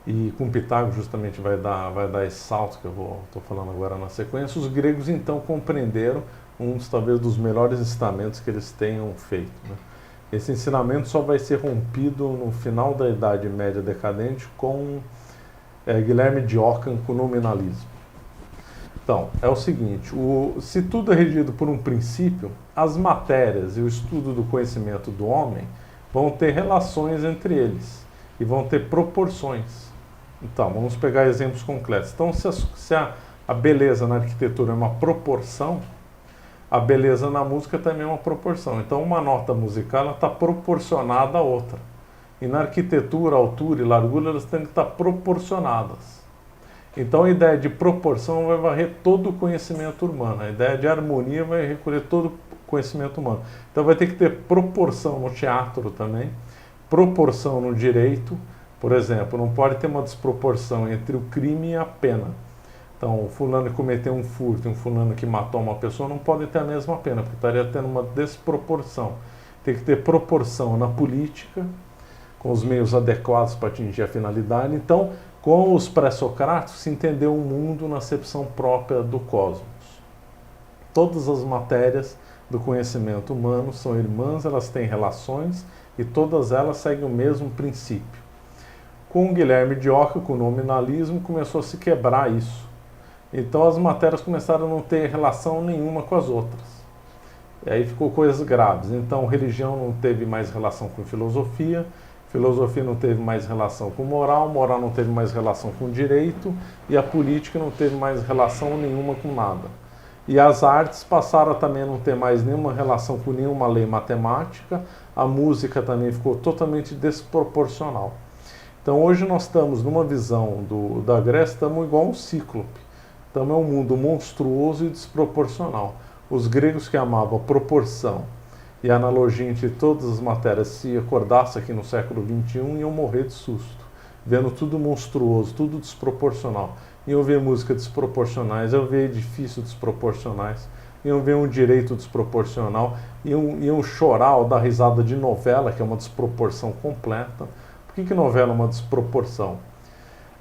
S2: e com Pitágoras justamente vai dar esse salto que eu estou falando agora na sequência. Os gregos então compreenderam talvez dos melhores ensinamentos que eles tenham feito, né? Esse ensinamento só vai ser rompido no final da Idade Média decadente com Guilherme de Ockham com o nominalismo. Então, é o seguinte, se tudo é regido por um princípio, as matérias e o estudo do conhecimento do homem vão ter relações entre eles e vão ter proporções. Então, vamos pegar exemplos concretos. Então, se a beleza na arquitetura é uma proporção, a beleza na música também é uma proporção. Então, uma nota musical está proporcionada à outra. E na arquitetura, altura e largura, elas têm que estar proporcionadas. Então a ideia de proporção vai varrer todo o conhecimento humano. A ideia de harmonia vai recolher todo o conhecimento humano. Então vai ter que ter proporção no teatro também, proporção no direito. Por exemplo, não pode ter uma desproporção entre o crime e a pena. Então, o fulano que cometeu um furto e um fulano que matou uma pessoa não podem ter a mesma pena, porque estaria tendo uma desproporção. Tem que ter proporção na política, com os meios adequados para atingir a finalidade. Então, com os pré-socráticos, se entendeu o mundo na acepção própria do cosmos. Todas as matérias do conhecimento humano são irmãs, elas têm relações e todas elas seguem o mesmo princípio. Com Guilherme de Ockham, com o nominalismo, começou a se quebrar isso. Então as matérias começaram a não ter relação nenhuma com as outras. E aí ficou coisas graves. Então religião não teve mais relação com filosofia, filosofia não teve mais relação com moral, moral não teve mais relação com direito, e a política não teve mais relação nenhuma com nada. E as artes passaram também a não ter mais nenhuma relação com nenhuma lei matemática, a música também ficou totalmente desproporcional. Então hoje nós estamos numa visão da Grécia, estamos igual um cíclope. Então é um mundo monstruoso e desproporcional. Os gregos que amavam a proporção e a analogia entre todas as matérias, se acordasse aqui no século XXI, iam morrer de susto, vendo tudo monstruoso, tudo desproporcional. Iam ver música desproporcionais, iam ver edifícios desproporcionais, iam ver um direito desproporcional, iam chorar ou dar risada de novela, que é uma desproporção completa. Por que novela é uma desproporção?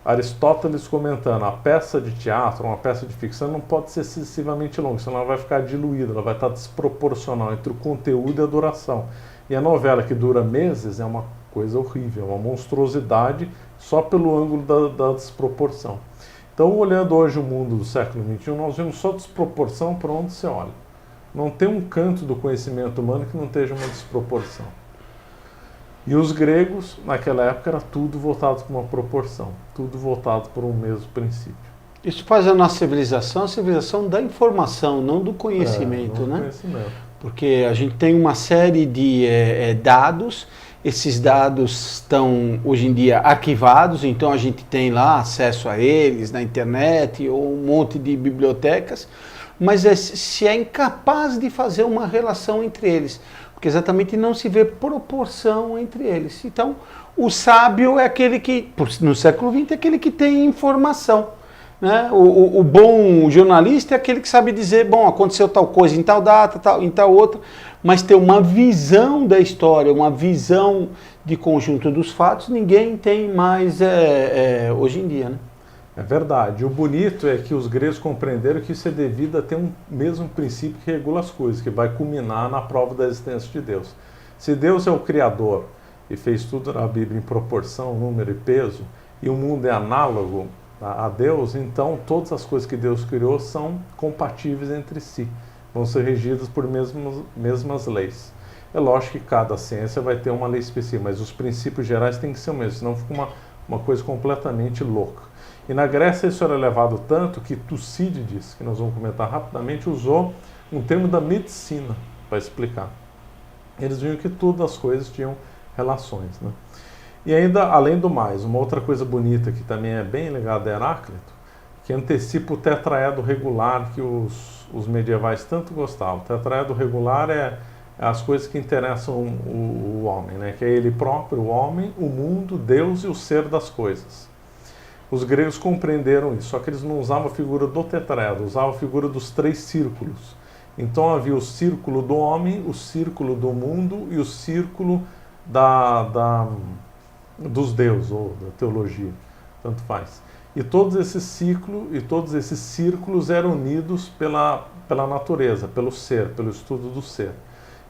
S2: Aristóteles comentando, a peça de teatro, uma peça de ficção não pode ser excessivamente longa, senão ela vai ficar diluída, ela vai estar desproporcional entre o conteúdo e a duração. E a novela que dura meses é uma coisa horrível, uma monstruosidade só pelo ângulo da desproporção. Então, olhando hoje o mundo do século XXI, nós vemos só desproporção para onde você olha. Não tem um canto do conhecimento humano que não esteja uma desproporção. E os gregos, naquela época, era tudo voltado para uma proporção, tudo voltado por um mesmo princípio.
S1: Isso faz a nossa civilização a civilização da informação, não do conhecimento,
S2: não
S1: né?
S2: Conhecimento.
S1: Porque a gente tem uma série de dados, esses dados estão hoje em dia arquivados, então a gente tem lá acesso a eles na internet ou um monte de bibliotecas, mas se é incapaz de fazer uma relação entre eles, porque exatamente não se vê proporção entre eles. Então, o sábio é aquele que, no século XX, é aquele que tem informação. Né? O bom jornalista é aquele que sabe dizer, bom, aconteceu tal coisa em tal data, em tal outra, mas ter uma visão da história, uma visão de conjunto dos fatos, ninguém tem mais hoje em dia. Né?
S2: É verdade. O bonito é que os gregos compreenderam que isso é devido a ter um mesmo princípio que regula as coisas, que vai culminar na prova da existência de Deus. Se Deus é o Criador e fez tudo na Bíblia em proporção, número e peso, e o mundo é análogo a Deus, então todas as coisas que Deus criou são compatíveis entre si, vão ser regidas por mesmas leis. É lógico que cada ciência vai ter uma lei específica, mas os princípios gerais têm que ser o mesmo, senão fica uma coisa completamente louca. E na Grécia isso era levado tanto que Tucídides, que nós vamos comentar rapidamente, usou um termo da medicina para explicar. Eles viam que todas as coisas tinham relações, né? E ainda, além do mais, uma outra coisa bonita que também é bem ligada a Heráclito, que antecipa o tetraedro regular que os medievais tanto gostavam. O tetraedro regular é as coisas que interessam o homem, né? Que é ele próprio, o homem, o mundo, Deus e o ser das coisas. Os gregos compreenderam isso, só que eles não usavam a figura do tetraedro, usavam a figura dos 3 círculos. Então havia o círculo do homem, o círculo do mundo e o círculo dos deuses, ou da teologia, tanto faz. E todos esses ciclos e todos esses círculos eram unidos pela natureza, pelo ser, pelo estudo do ser.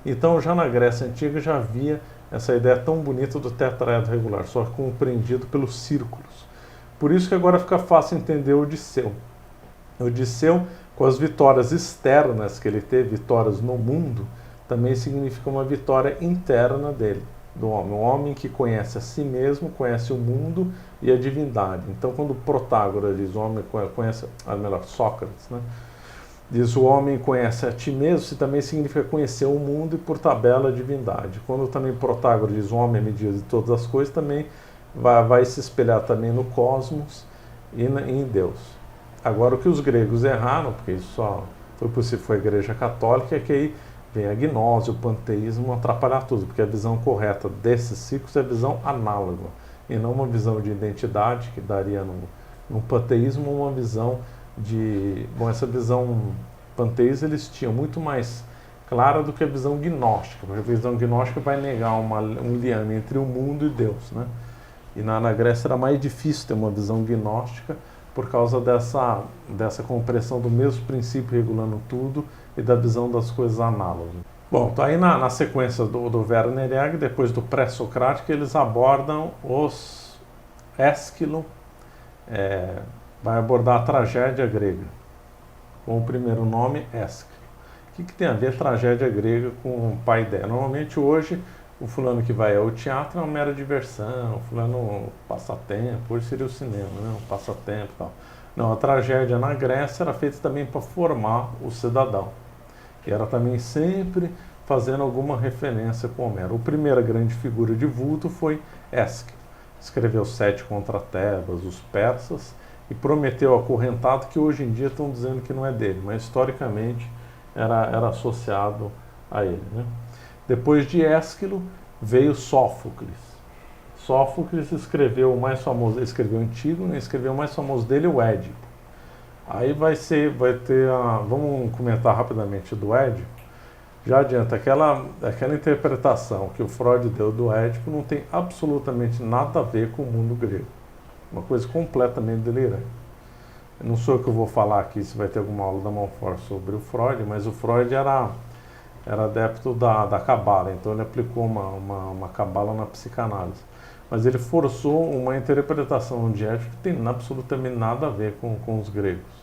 S2: Então já na Grécia Antiga já havia essa ideia tão bonita do tetraedro regular, só compreendido pelos círculos. Por isso que agora fica fácil entender o Odisseu. O Odisseu, com as vitórias externas que ele teve, vitórias no mundo, também significa uma vitória interna dele, do homem. Um homem que conhece a si mesmo, conhece o mundo e a divindade. Então, quando Protágoras diz, o homem conhece, melhor, Sócrates, né? Diz, o homem conhece a ti mesmo, isso também significa conhecer o mundo e, por tabela, a divindade. Quando também Protágoras diz, o homem é medida de todas as coisas, também vai se espelhar também no cosmos e em Deus. Agora, o que os gregos erraram, porque isso só foi possível, foi a Igreja Católica, é que aí vem a gnose, o panteísmo atrapalhar tudo, porque a visão correta desses ciclos é a visão análoga, e não uma visão de identidade, que daria no panteísmo uma visão de... Bom, essa visão panteísta eles tinham muito mais clara do que a visão gnóstica, porque a visão gnóstica vai negar um liame entre o mundo e Deus, né? E na Grécia era mais difícil ter uma visão gnóstica por causa dessa compreensão do mesmo princípio regulando tudo e da visão das coisas análogas. Bom, então aí na sequência do Werner Egg, depois do pré-socrático, eles abordam os Ésquilo, vai abordar a tragédia grega, com o primeiro nome Ésquilo. O que tem a ver tragédia grega com o paideia? Normalmente hoje o fulano que vai ao teatro é uma mera diversão, o fulano passatempo, hoje seria o cinema, né? Um passatempo e tal. Não, a tragédia na Grécia era feita também para formar o cidadão. E era também sempre fazendo alguma referência com Homero. A primeira grande figura de vulto foi Ésquilo. Escreveu 7 contra Tebas, os persas, e prometeu acorrentado que hoje em dia estão dizendo que não é dele, mas historicamente era associado a ele, né? Depois de Ésquilo veio Sófocles. Sófocles escreveu o mais famoso, escreveu Antígona, escreveu o mais famoso dele, o Édipo. Aí vamos comentar rapidamente do Édipo. Já adianta, aquela interpretação que o Freud deu do Édipo não tem absolutamente nada a ver com o mundo grego. Uma coisa completamente delirante. Não sou eu que vou falar aqui se vai ter alguma aula da Monfort sobre o Freud, mas o Freud era adepto da cabala, então ele aplicou uma cabala na psicanálise. Mas ele forçou uma interpretação de Édipo que tem absolutamente nada a ver com os gregos.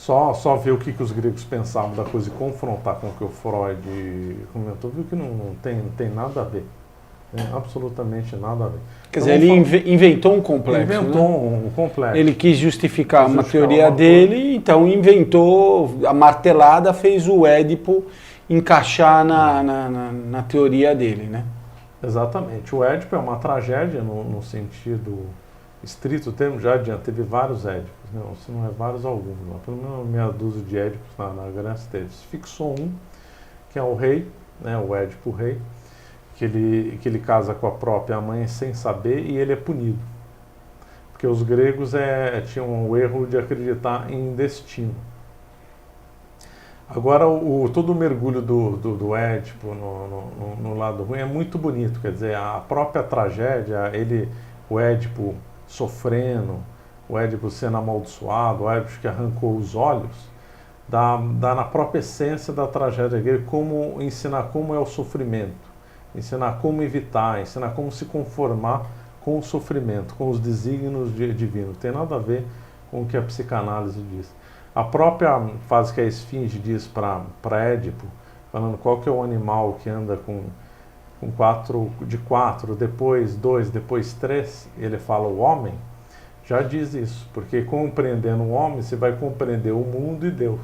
S2: Só ver o que os gregos pensavam da coisa e confrontar com o que o Freud comentou, viu que não tem nada a ver. Absolutamente nada a ver.
S1: Quer dizer, ele inventou um complexo.
S2: Inventou,
S1: né?
S2: um complexo.
S1: Ele quis justificar uma teoria dele, então inventou, a martelada fez o Édipo encaixar na teoria dele, né?
S2: Exatamente. O Édipo é uma tragédia no sentido estrito do termo, já adianta, teve vários Édipos, né? Se não é vários, alguns. Pelo menos meia dúzia de Édipos na Grécia teve. Se fixou um, que é o rei, né? O Édipo rei, que ele casa com a própria mãe sem saber e ele é punido. Porque os gregos tinham o erro de acreditar em destino. Agora, todo o mergulho do Édipo no lado ruim é muito bonito, quer dizer, a própria tragédia, o Édipo sofrendo, o Édipo sendo amaldiçoado, o Édipo que arrancou os olhos, dá na própria essência da tragédia grega ensinar como é o sofrimento, ensinar como evitar, ensinar como se conformar com o sofrimento, com os desígnios divinos. Tem nada a ver com o que a psicanálise diz. A própria fase que a Esfinge diz para Édipo, falando qual que é o animal que anda com quatro, depois 2, depois 3, ele fala o homem, já diz isso, porque compreendendo o homem, você vai compreender o mundo e Deus.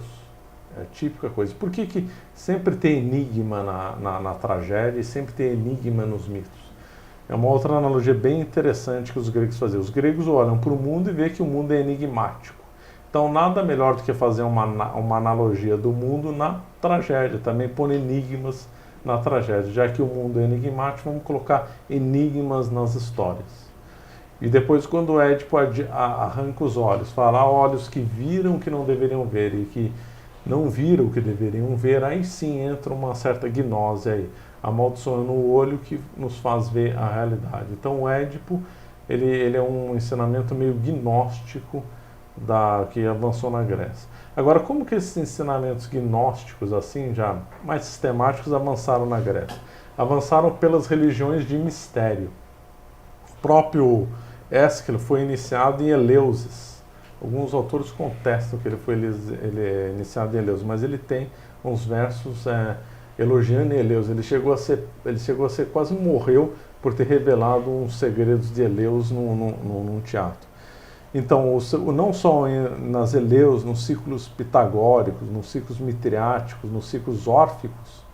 S2: É a típica coisa. Por que sempre tem enigma na tragédia e sempre tem enigma nos mitos? É uma outra analogia bem interessante que os gregos faziam. Os gregos olham para o mundo e veem que o mundo é enigmático. Então, nada melhor do que fazer uma analogia do mundo na tragédia, também pôr enigmas na tragédia. Já que o mundo é enigmático, vamos colocar enigmas nas histórias. E depois, quando o Édipo arranca os olhos, fala olhos que viram o que não deveriam ver e que não viram o que deveriam ver, aí sim entra uma certa gnose aí, amaldiçoando o olho que nos faz ver a realidade. Então, o Édipo, ele é um ensinamento meio gnóstico que avançou na Grécia. Agora, como que esses ensinamentos gnósticos, assim, já mais sistemáticos, avançaram na Grécia? Avançaram pelas religiões de mistério. O próprio Ésquilo foi iniciado em Eleusis. Alguns autores contestam que ele é iniciado em Eleusis, mas ele tem uns versos elogiando Eleusis. Ele chegou a ser, quase morreu por ter revelado uns segredos de Eleusis num teatro. Então, não só nas Eleus, nos ciclos pitagóricos, nos ciclos mitriáticos, nos ciclos órficos,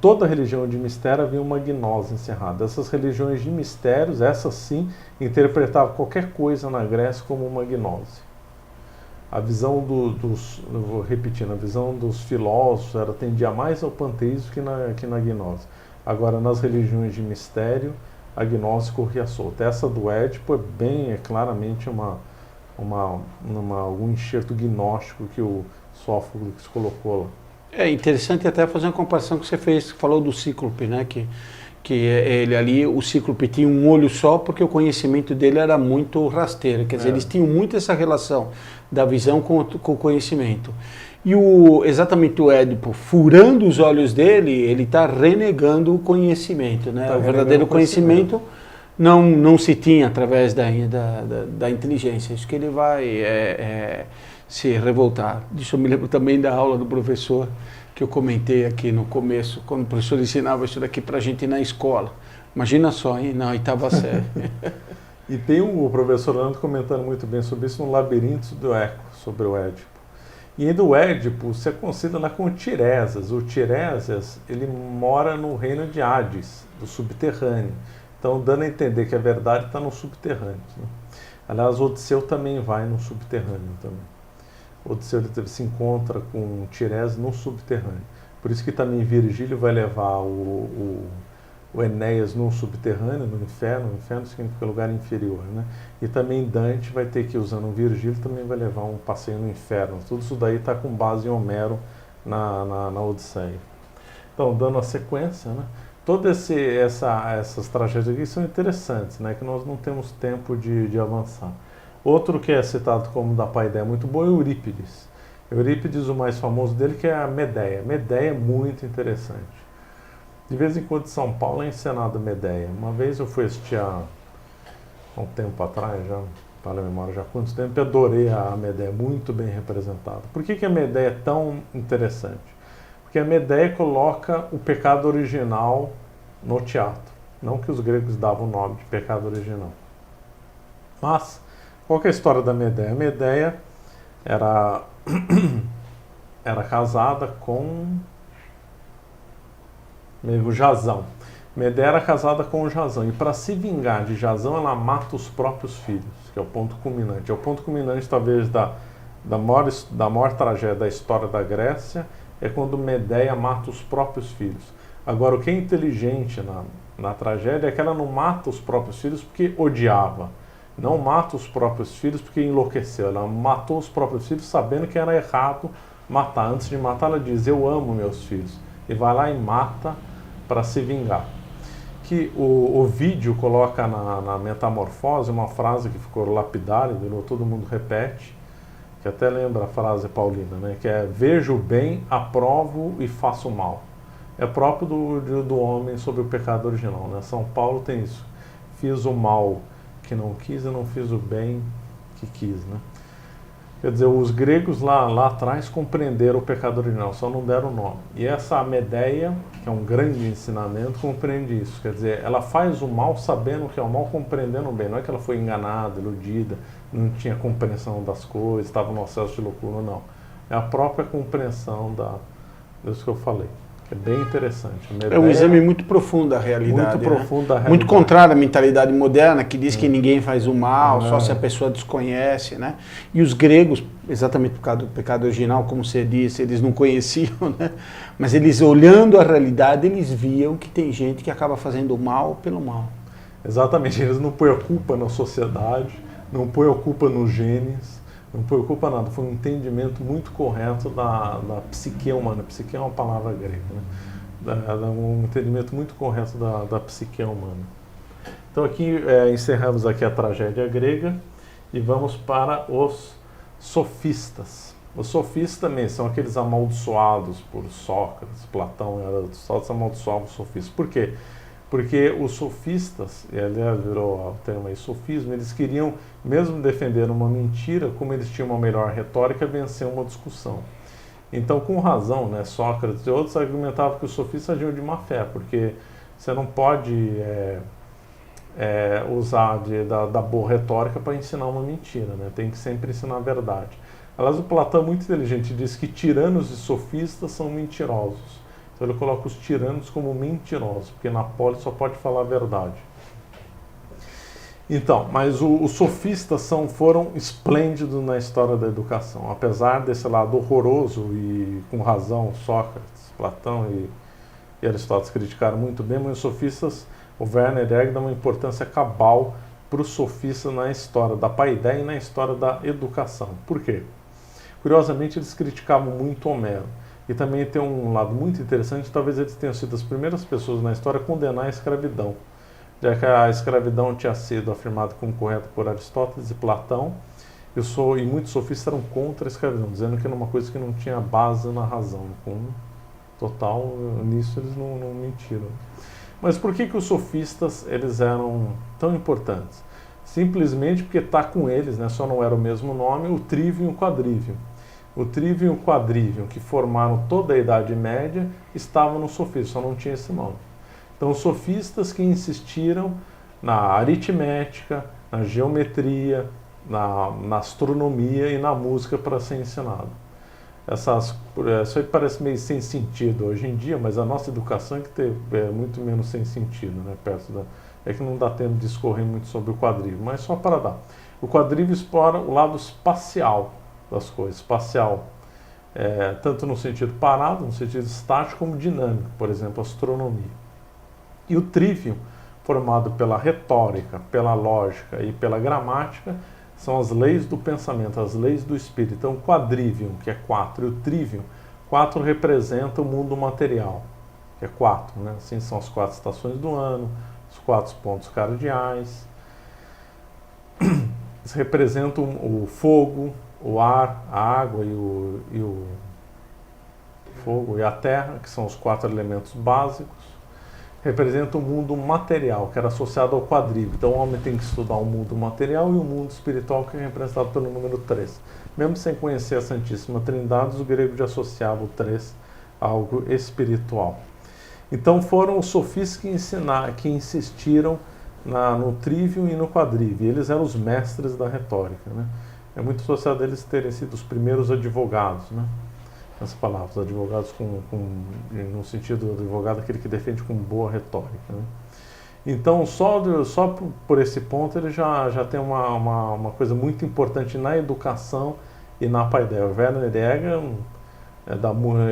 S2: toda religião de mistério havia uma gnose encerrada. Essas religiões de mistérios, essas sim, interpretavam qualquer coisa na Grécia como uma gnose. A visão vou repetindo, a visão dos filósofos tendia mais ao panteísmo que na gnose. Agora, nas religiões de mistério, a gnose corria solta. Essa do Édipo é claramente um enxerto gnóstico que o Sófocles colocou lá.
S1: É interessante até fazer uma comparação que você fez, que falou do Cíclope, né? Que ele ali, o Cíclope tinha um olho só porque o conhecimento dele era muito rasteiro. Quer dizer, eles tinham muito essa relação da visão com o conhecimento. E exatamente o Édipo, furando os olhos dele, ele está renegando o conhecimento, né? O verdadeiro conhecimento não se tinha através da inteligência. Isso que ele vai se revoltar. Isso eu me lembro também da aula do professor, que eu comentei aqui no começo, quando o professor ensinava isso daqui para a gente na escola. Imagina só, hein? Na oitava série.
S2: E tem o professor Orlando comentando muito bem sobre isso no Labirinto do Eco, sobre o Édipo. E ainda o Édipo se considera lá com o Tiresias. O Tiresias, ele mora no reino de Hades, do subterrâneo. Então, dando a entender que a verdade está no subterrâneo. Né? Aliás, Odisseu também vai no subterrâneo também. Odisseu se encontra com Tiresias no subterrâneo. Por isso que também Virgílio vai levar o Enéas no subterrâneo, no inferno. O inferno significa lugar inferior, né? E também Dante vai ter que, usando o Virgílio, também vai levar um passeio no inferno. Tudo isso daí está com base em Homero na Odisseia. Então, dando a sequência, né? Todas essas tragédias aqui são interessantes, né? Que nós não temos tempo de avançar. Outro que é citado como da paideia muito bom é Eurípides. Eurípides, o mais famoso dele, que é a Medeia. Medeia é muito interessante. De vez em quando, em São Paulo é encenado Medeia. Uma vez eu fui assistir há um tempo atrás, já para a memória já há quanto tempo, eu adorei a Medeia, muito bem representada. Por que a Medeia é tão interessante? Porque a Medeia coloca o pecado original no teatro. Não que os gregos davam o nome de pecado original. Mas, qual que é a história da Medeia? A Medeia era casada com o Jasão. Medeia era casada com o Jasão. E para se vingar de Jasão, ela mata os próprios filhos, que é o ponto culminante. É o ponto culminante, talvez, da maior tragédia da história da Grécia, é quando Medeia mata os próprios filhos. Agora, o que é inteligente na tragédia é que ela não mata os próprios filhos porque odiava. Não mata os próprios filhos porque enlouqueceu. Ela matou os próprios filhos sabendo que era errado matar. Antes de matar, ela diz, eu amo meus filhos. E vai lá e mata para se vingar. Que o vídeo coloca na Metamorfose uma frase que ficou lapidária, todo mundo repete, que até lembra a frase paulina, né? Que é, vejo o bem, aprovo e faço o mal. É próprio do homem sobre o pecado original, né? São Paulo tem isso. Fiz o mal que não quis e não fiz o bem que quis, né? Quer dizer, os gregos lá atrás compreenderam o pecado original, só não deram o nome. E essa Medeia, que é um grande ensinamento, compreende isso. Quer dizer, ela faz o mal sabendo que é o mal, compreendendo o bem. Não é que ela foi enganada, iludida, não tinha compreensão das coisas, estava no acesso de loucura, não. É a própria compreensão disso que eu falei. É bem interessante.
S1: É um exame muito profundo da realidade.
S2: Muito profundo da realidade.
S1: Muito contrário à mentalidade moderna, que diz que ninguém faz o mal, só se a pessoa desconhece, né? E os gregos, exatamente por causa do pecado original, como você disse, eles não conheciam, né? Mas eles, olhando a realidade, eles viam que tem gente que acaba fazendo o mal pelo mal.
S2: Exatamente. Eles não põem a culpa na sociedade, não põem a culpa nos genes, não preocupa nada, foi um entendimento muito correto da psique humana. Psique é uma palavra grega, né? Um entendimento muito correto da psique humana. Então aqui encerramos aqui a tragédia grega e vamos para os sofistas. Os sofistas também são aqueles amaldiçoados por Sócrates, Platão, Aristóteles amaldiçoavam os sofistas. Por quê? Porque os sofistas, e aliás virou o termo aí, sofismo, eles queriam, mesmo defender uma mentira, como eles tinham uma melhor retórica, vencer uma discussão. Então, com razão, né, Sócrates e outros argumentavam que os sofistas agiam de má fé, porque você não pode usar da boa retórica para ensinar uma mentira, né? Tem que sempre ensinar a verdade. Aliás, o Platão é muito inteligente, diz que tiranos e sofistas são mentirosos. Então ele coloca os tiranos como mentirosos, porque na polis só pode falar a verdade. Então, mas os sofistas foram esplêndidos na história da educação. Apesar desse lado horroroso, e com razão Sócrates, Platão e Aristóteles criticaram muito bem, mas os sofistas, o Werner Egg dá uma importância cabal para os sofistas na história da paideia e na história da educação. Por quê? Curiosamente, eles criticavam muito Homero. E também tem um lado muito interessante, talvez eles tenham sido as primeiras pessoas na história a condenar a escravidão, já que a escravidão tinha sido afirmada como correta por Aristóteles e Platão, e muitos sofistas eram contra a escravidão, dizendo que era uma coisa que não tinha base na razão. Com total, nisso eles não mentiram. Mas por que os sofistas eles eram tão importantes? Simplesmente porque está com eles, né, só não era o mesmo nome, o Trivium e o Quadrivium. O Trivium e o Quadrivium, que formaram toda a Idade Média, estavam no sofistas, só não tinha esse nome. Então, os sofistas que insistiram na aritmética, na geometria, na astronomia e na música para ser ensinado. Isso aí parece meio sem sentido hoje em dia, mas a nossa educação é muito menos sem sentido, né? É que não dá tempo de discorrer muito sobre o quadrívio, mas só para dar. O quadrívio explora o lado espacial das coisas, espacial, tanto no sentido parado, no sentido estático, como dinâmico, por exemplo, astronomia. E o trivium, formado pela retórica, pela lógica e pela gramática, são as leis do pensamento, as leis do espírito. Então, o quadrivium, que é 4, e o trivium, 4 representa o mundo material, que é 4, né? Assim são as 4 estações do ano, os 4 pontos cardeais. Eles representam o fogo, o ar, a água e o fogo e a terra, que são os 4 elementos básicos. representa o mundo material, que era associado ao quadrívio. Então o homem tem que estudar o mundo material e o mundo espiritual, que é representado pelo número 3. Mesmo sem conhecer a Santíssima Trindade, os gregos já associavam o 3 a algo espiritual. Então foram os sofistas que insistiram no trívio e no quadrívio. Eles eram os mestres da retórica, né? É muito associado a eles terem sido os primeiros advogados, né? As palavras, advogados no sentido do advogado, aquele que defende com boa retórica, né? Então, só por esse ponto, ele já tem uma coisa muito importante na educação e na paideia. O Werner Jäger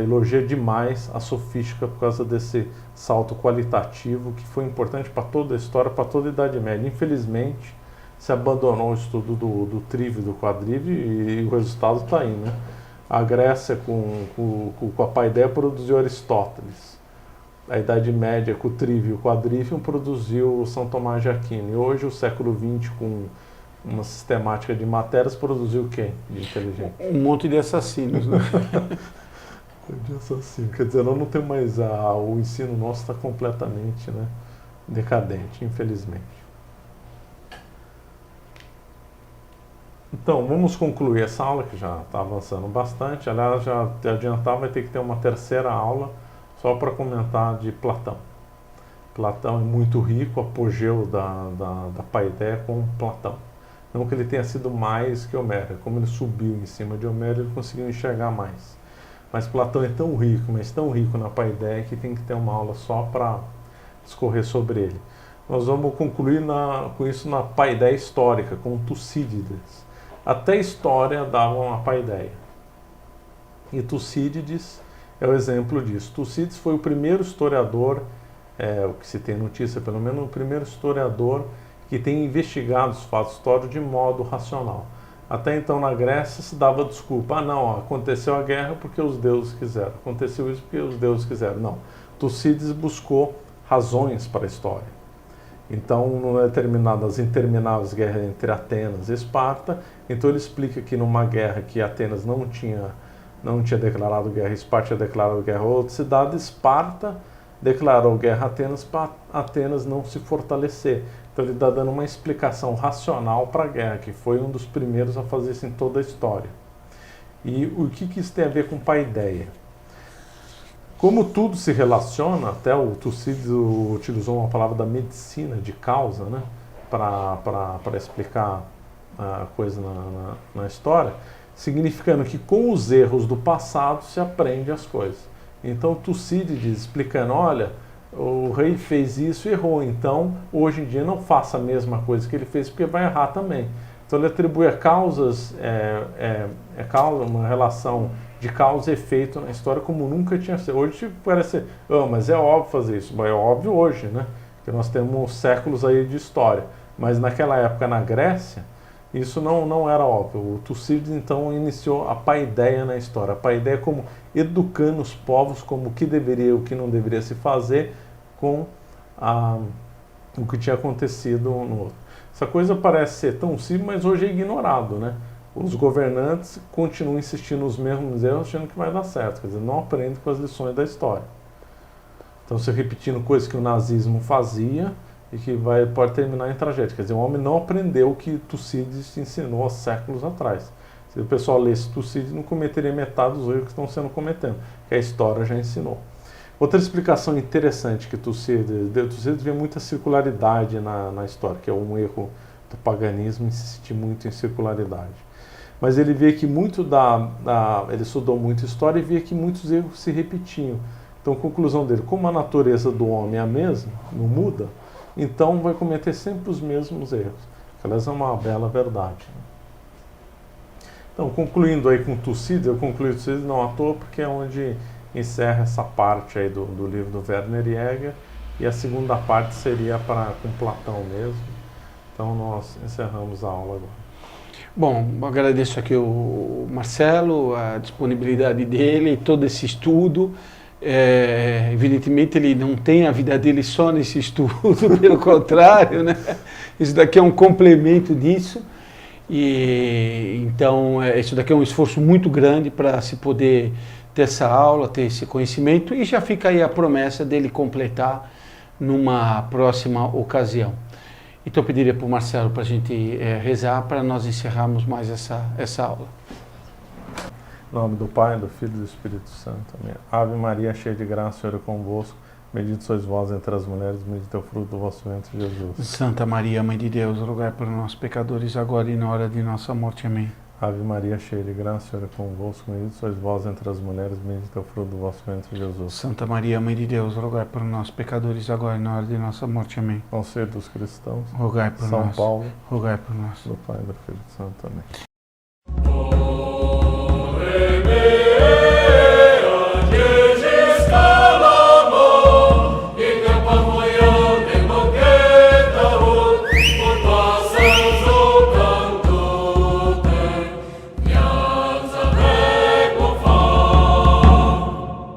S2: elogia demais a sofística por causa desse salto qualitativo que foi importante para toda a história, para toda a Idade Média. Infelizmente, se abandonou o estudo do trívio e do quadrívio e o resultado está aí, né? A Grécia, com a paideia, produziu Aristóteles. A Idade Média, com o trívio e o quadrívio, produziu São Tomás de Aquino. E hoje, o século XX, com uma sistemática de matérias, produziu quem de inteligente?
S1: Um monte de assassinos, né?
S2: De assassino. Quer dizer, nós não temos mais... o ensino nosso está completamente, né, decadente, infelizmente. Então, vamos concluir essa aula, que já está avançando bastante. Aliás, já te adiantar, vai ter que ter uma terceira aula só para comentar de Platão. Platão é muito rico, apogeu da paideia com Platão. Não que ele tenha sido mais que Homero, como ele subiu em cima de Homero, ele conseguiu enxergar mais. Mas Platão é tão rico, mas tão rico na paideia, que tem que ter uma aula só para discorrer sobre ele. Nós vamos concluir com isso na paideia histórica, com Tucídides. Até a história dava uma paideia. E Tucídides é o exemplo disso. Tucídides foi o primeiro historiador, o que se tem notícia pelo menos, o primeiro historiador que tem investigado os fatos históricos de modo racional. Até então na Grécia se dava desculpa, não, aconteceu a guerra porque os deuses quiseram, aconteceu isso porque os deuses quiseram. Não, Tucídides buscou razões para a história. Então, nas intermináveis guerras entre Atenas e Esparta, então ele explica que numa guerra que Atenas não tinha declarado guerra, Esparta tinha declarado guerra a outra cidade, Esparta declarou guerra a Atenas para Atenas não se fortalecer. Então ele está dando uma explicação racional para a guerra, que foi um dos primeiros a fazer isso em toda a história. E o que isso tem a ver com paideia? Como tudo se relaciona, até o Tucídides utilizou uma palavra da medicina, de causa, né, para explicar a coisa na história, significando que com os erros do passado se aprende as coisas. Então Tucídides explicando, olha, o rei fez isso e errou, então hoje em dia não faça a mesma coisa que ele fez, porque vai errar também. Então ele atribui a causas, uma relação de causa e efeito na história como nunca tinha sido. Hoje parece, mas é óbvio fazer isso. Mas é óbvio hoje, né? Que nós temos séculos aí de história. Mas naquela época na Grécia, isso não era óbvio. O Tucídides então iniciou a paideia na história. A paideia como educando os povos como o que deveria e o que não deveria se fazer com o que tinha acontecido no outro. Essa coisa parece ser tão simples, mas hoje é ignorado, né? Os governantes continuam insistindo nos mesmos erros, achando que vai dar certo. Quer dizer, não aprendem com as lições da história. Então, se repetindo coisas que o nazismo fazia e que pode terminar em tragédia. Quer dizer, o homem não aprendeu o que Tucídides ensinou há séculos atrás. Se o pessoal lesse Tucídides, não cometeria metade dos erros que estão sendo cometidos, que a história já ensinou. Outra explicação interessante que Tucídides vê muita circularidade na história, que é um erro do paganismo insistir muito em circularidade. Mas ele vê que ele estudou muito história e via que muitos erros se repetiam. Então, a conclusão dele, como a natureza do homem é a mesma, não muda, então vai cometer sempre os mesmos erros. Aliás, é uma bela verdade. Então, concluindo aí com Tucídides, eu concluí Tucídides não à toa, porque é onde encerra essa parte aí do livro do Werner Jäger, e a segunda parte seria com Platão mesmo. Então, nós encerramos a aula agora.
S1: Bom, agradeço aqui o Marcelo, a disponibilidade dele, todo esse estudo. Evidentemente ele não tem a vida dele só nesse estudo, pelo contrário, né? Isso daqui é um complemento disso. E então isso daqui é um esforço muito grande para se poder ter essa aula, ter esse conhecimento, e já fica aí a promessa dele completar numa próxima ocasião. Então eu pediria para o Marcelo para a gente rezar para nós encerrarmos mais essa aula.
S2: Em nome do Pai, do Filho e do Espírito Santo. Amém. Ave Maria, cheia de graça, o Senhor é convosco. Bendito sois vós entre as mulheres, bendito é o fruto do vosso ventre, Jesus.
S1: Santa Maria, Mãe de Deus, rogai por nós, pecadores, agora e na hora de nossa morte. Amém.
S2: Ave Maria, cheia de graça, o Senhor é convosco. Bendito sois vós entre as mulheres, bendito é o fruto do vosso ventre, Jesus.
S1: Santa Maria, Mãe de Deus, rogai por nós, pecadores, agora e na hora de nossa morte. Amém.
S2: Conselho dos cristãos.
S1: Rogai por
S2: São
S1: nós.
S2: Paulo.
S1: Rogai por nós.
S2: Do Pai e do Filho e do Santo. Amém.